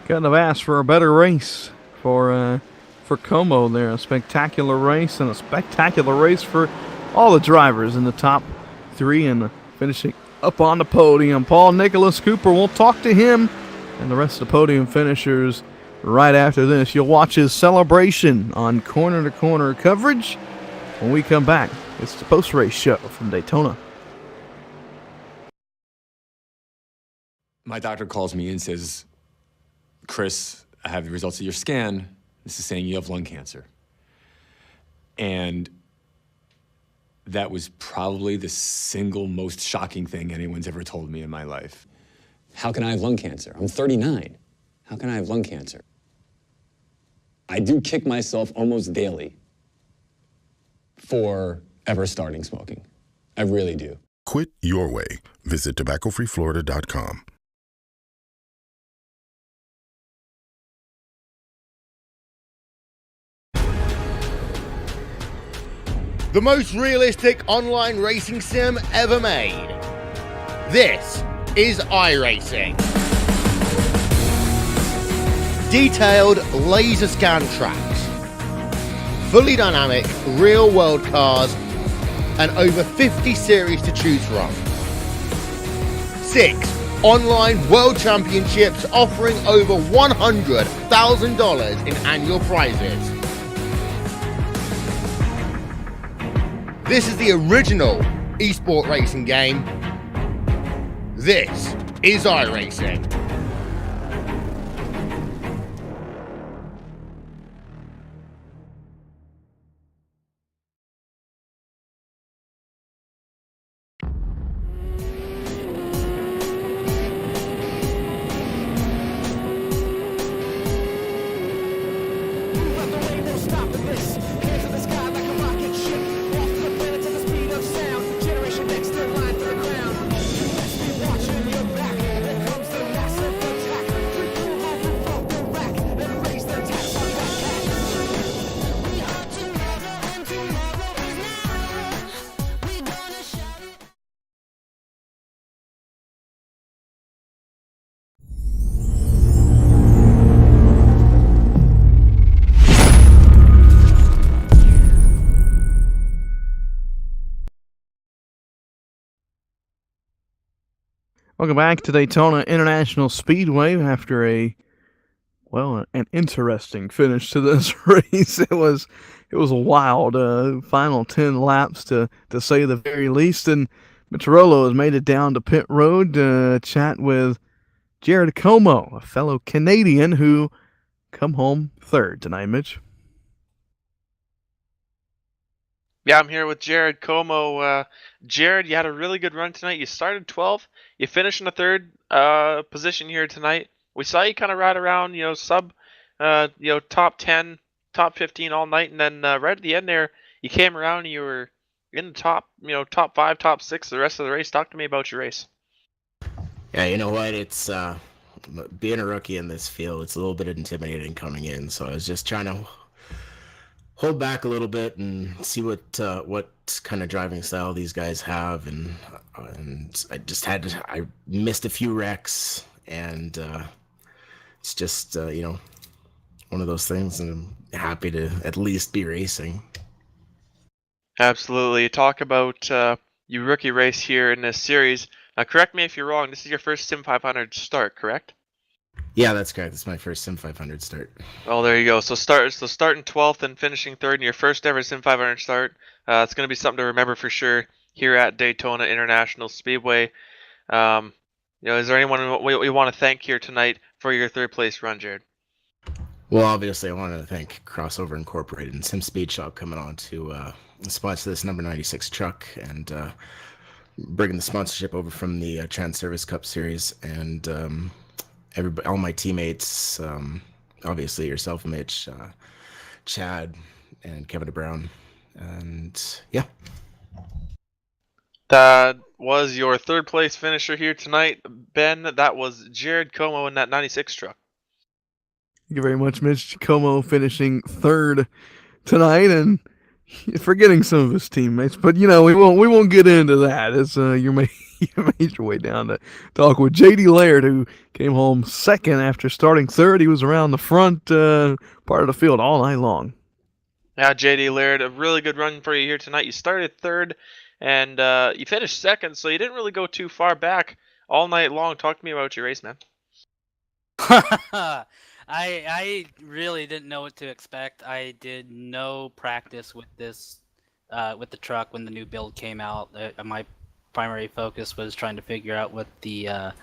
Couldn't have asked for a better race for Como there. A spectacular race, and a spectacular race for all the drivers in the top 3 and finishing up on the podium. Paul Nicholas Cooper, we'll talk to him and the rest of the podium finishers right after this. You'll watch his celebration on corner-to-corner coverage when we come back. It's the post-race show from Daytona. My doctor calls me and says, Chris, I have the results of your scan. This is saying you have lung cancer. And that was probably the single most shocking thing anyone's ever told me in my life. How can I have lung cancer? I'm 39. How can I have lung cancer? I do kick myself almost daily for ever starting smoking. I really do. Quit your way. Visit tobaccofreeflorida.com. The most realistic online racing sim ever made. This is iRacing. Detailed laser scan tracks, fully dynamic real world cars, and over 50 series to choose from. 6 online world championships offering over $100,000 in annual prizes. This is the original esport racing game. This is iRacing. Welcome back to Daytona International Speedway after an interesting finish to this race. It was a wild final 10 laps to say the very least, and Mitrolo has made it down to pit road to chat with Jared Como, a fellow Canadian who come home third tonight, Mitch. Yeah, I'm here with Jared Como. Jared, you had a really good run tonight. You started 12th. You finished in the third position here tonight. We saw you kind of ride around, top 10, top 15 all night, and then right at the end there, you came around and you were in the top 5, top 6 the rest of the race. Talk to me about your race. Yeah, you know what? It's being a rookie in this field, it's a little bit intimidating coming in. So I was just trying to hold back a little bit and see what kind of driving style these guys have, and I missed a few wrecks, and it's just one of those things, and I'm happy to at least be racing. Absolutely. Talk about your rookie race here in this series. Now, correct me if you're wrong. This is your first Sim500 start, correct? Yeah, that's correct. It's my first Sim500 start. Oh, there you go. So starting 12th and finishing third in your first ever Sim500 start. It's going to be something to remember for sure here at Daytona International Speedway. Is there anyone we want to thank here tonight for your third place run, Jared? Well, obviously, I wanted to thank Crossover Incorporated and Sim Speed Shop coming on to sponsor this number 96 truck, and bringing the sponsorship over from the Trans Service Cup Series, and everybody, all my teammates, obviously yourself, Mitch, Chad, and Kevin DeBrown, and yeah. That was your third place finisher here tonight, Ben. That was Jared Como in that 96 truck. Thank you very much, Mitch. Como finishing third tonight and forgetting some of his teammates, but we won't get into that. It's you made your way down to talk with JD Laird, who came home second after starting third. He was around the front part of the field all night long. Yeah, JD Laird, a really good run for you here tonight. You started third, and you finished second, so you didn't really go too far back all night long. Talk to me about your race, man. I really didn't know what to expect. I did no practice with this, with the truck when the new build came out. My primary focus was trying to figure out what the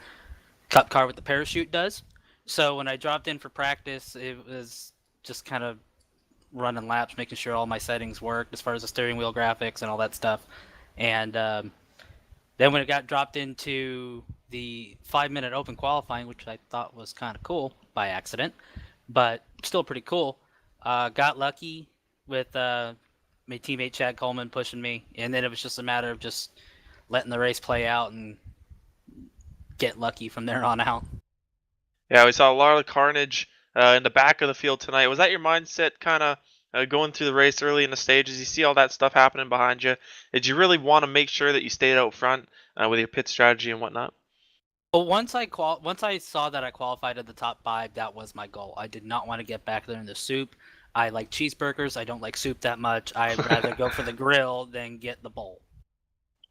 Cup car with the parachute does. So when I dropped in for practice, it was just kind of running laps, making sure all my settings worked as far as the steering wheel graphics and all that stuff. And then when it got dropped into the 5-minute open qualifying, which I thought was kind of cool by accident, but still pretty cool, got lucky with my teammate Chad Coleman pushing me, and then it was just a matter of just letting the race play out and get lucky from there on out. Yeah, we saw a lot of carnage in the back of the field tonight. Was that your mindset kind of going through the race early in the stages? You see all that stuff happening behind you. Did you really want to make sure that you stayed out front with your pit strategy and whatnot? Well, once I saw that I qualified at the top 5, that was my goal. I did not want to get back there in the soup. I like cheeseburgers. I don't like soup that much. I'd rather go for the grill than get the bowl.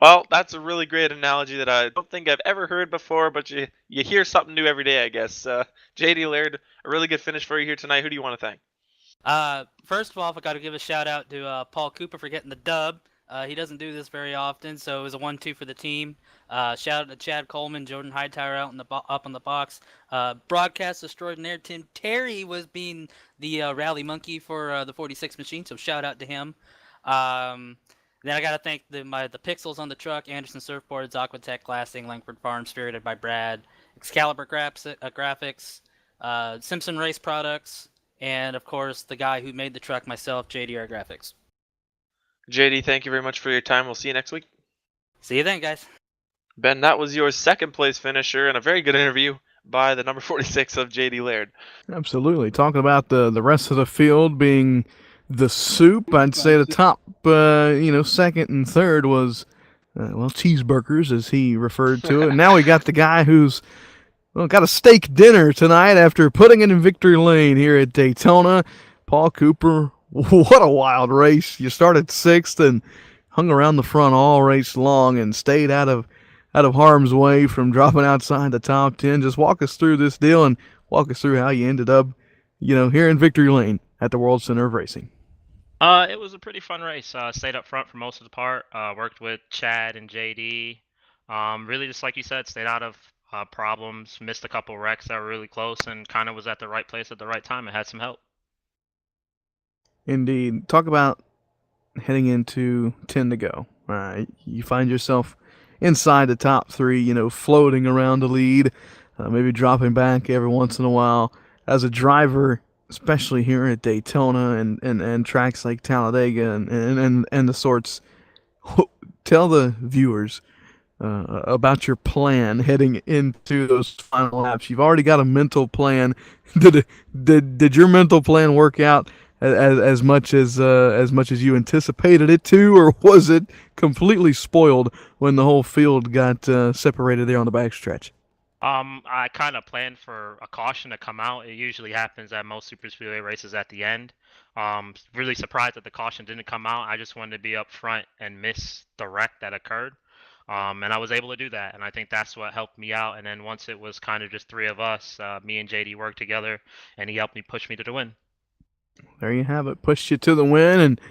Well, that's a really great analogy that I don't think I've ever heard before, but you hear something new every day, I guess. JD Laird, a really good finish for you here tonight. Who do you want to thank? First of all, I got to give a shout out to Paul Cooper for getting the dub. He doesn't do this very often, so it was a 1-2 for the team. Shout out to Chad Coleman, Jordan Hightower out in the up on the box. Broadcast extraordinaire Tim Terry was being the rally monkey for the 46 machine, so shout out to him. Then I got to thank the pixels on the truck, Anderson Surfboards, Aquatech Glassing, Langford Farms, Spirited by Brad, Excalibur Graphics, Simpson Race Products, and of course the guy who made the truck myself, JDR Graphics. JD, thank you very much for your time. We'll see you next week. See you then, guys. Ben, that was your second place finisher and a very good interview by the number 46 of JD Laird. Absolutely. Talking about the rest of the field being the soup, I'd say the top, second and third was, cheeseburgers, as he referred to it. And now we got the guy who's got a steak dinner tonight after putting it in victory lane here at Daytona. Paul Cooper, what a wild race. You started 6th and hung around the front all race long and stayed out of out of harm's way from dropping outside the top 10. Just walk us through this deal and walk us through how you ended up, here in victory lane at the World Center of Racing. It was a pretty fun race. Stayed up front for most of the part. Worked with Chad and JD. Really, just like you said, stayed out of problems. Missed a couple wrecks that were really close, and kind of was at the right place at the right time. It had some help. Indeed. Talk about heading into 10 to go. You find yourself inside the top 3, floating around the lead, maybe dropping back every once in a while. As a driver, especially here at Daytona and tracks like Talladega and the sorts, tell the viewers about your plan heading into those final laps. You've already got a mental plan. Did your mental plan work out as much as you anticipated it to, or was it completely spoiled when the whole field got separated there on the backstretch? I kind of planned for a caution to come out. It usually happens at most super speedway races at the end. Really surprised that the caution didn't come out. I just wanted to be up front and miss the wreck that occurred. And I was able to do that, and I think that's what helped me out. And then once it was kind of just 3 of us, me and JD worked together, and he helped me push me to the win. There you have it. Pushed you to the win, and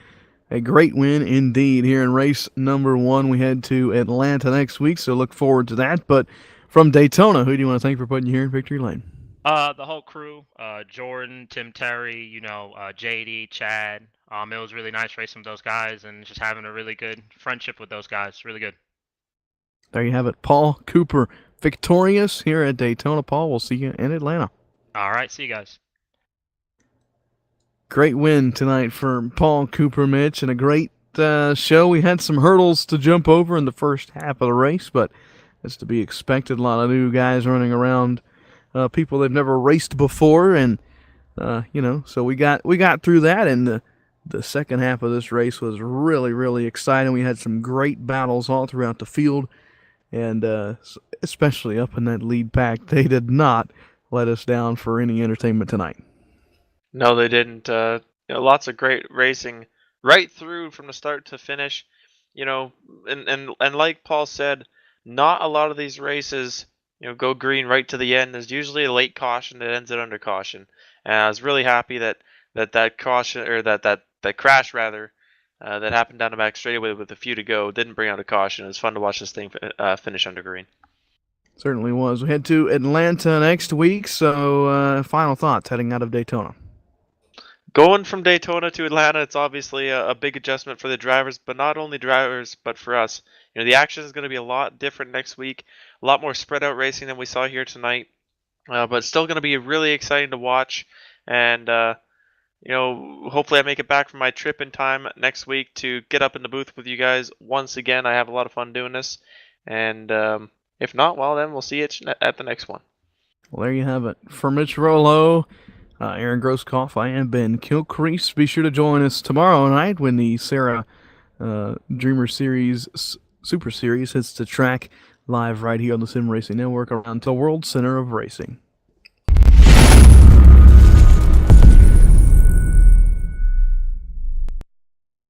a great win indeed here in race number 1. We head to Atlanta next week, so look forward to that. But from Daytona, who do you want to thank for putting you here in victory lane? The whole crew, Jordan, Tim Terry, JD, Chad. It was really nice racing with those guys and just having a really good friendship with those guys. Really good. There you have it. Paul Cooper, victorious here at Daytona. Paul, we'll see you in Atlanta. All right, see you guys. Great win tonight for Paul Cooper, Mitch, and a great show. We had some hurdles to jump over in the first half of the race, but that's to be expected. A lot of new guys running around, people they've never raced before, and so we got through that. And the second half of this race was really, really exciting. We had some great battles all throughout the field, and especially up in that lead pack. They did not let us down for any entertainment tonight. No, they didn't. Lots of great racing right through from the start to finish. And like Paul said, not a lot of these races, go green right to the end. There's usually a late caution that ends it under caution. And I was really happy that caution, or that crash rather, that happened down the back straightaway with a few to go didn't bring out a caution. It was fun to watch this thing finish under green. Certainly was. We head to Atlanta next week. So final thoughts heading out of Daytona. Going from Daytona to Atlanta, it's obviously a big adjustment for the drivers, but not only drivers, but for us. The action is going to be a lot different next week, a lot more spread out racing than we saw here tonight, but still going to be really exciting to watch. And, hopefully I make it back from my trip in time next week to get up in the booth with you guys once again. I have a lot of fun doing this. And if not, well, then we'll see you at the next one. Well, there you have it. For Mitch Rollo, Aaron Grosskopf, I am Ben Kilcrease. Be sure to join us tomorrow night when the Sarah Dreamer Series Super Series hits the track live right here on the Sim Racing Network around the World Center of Racing.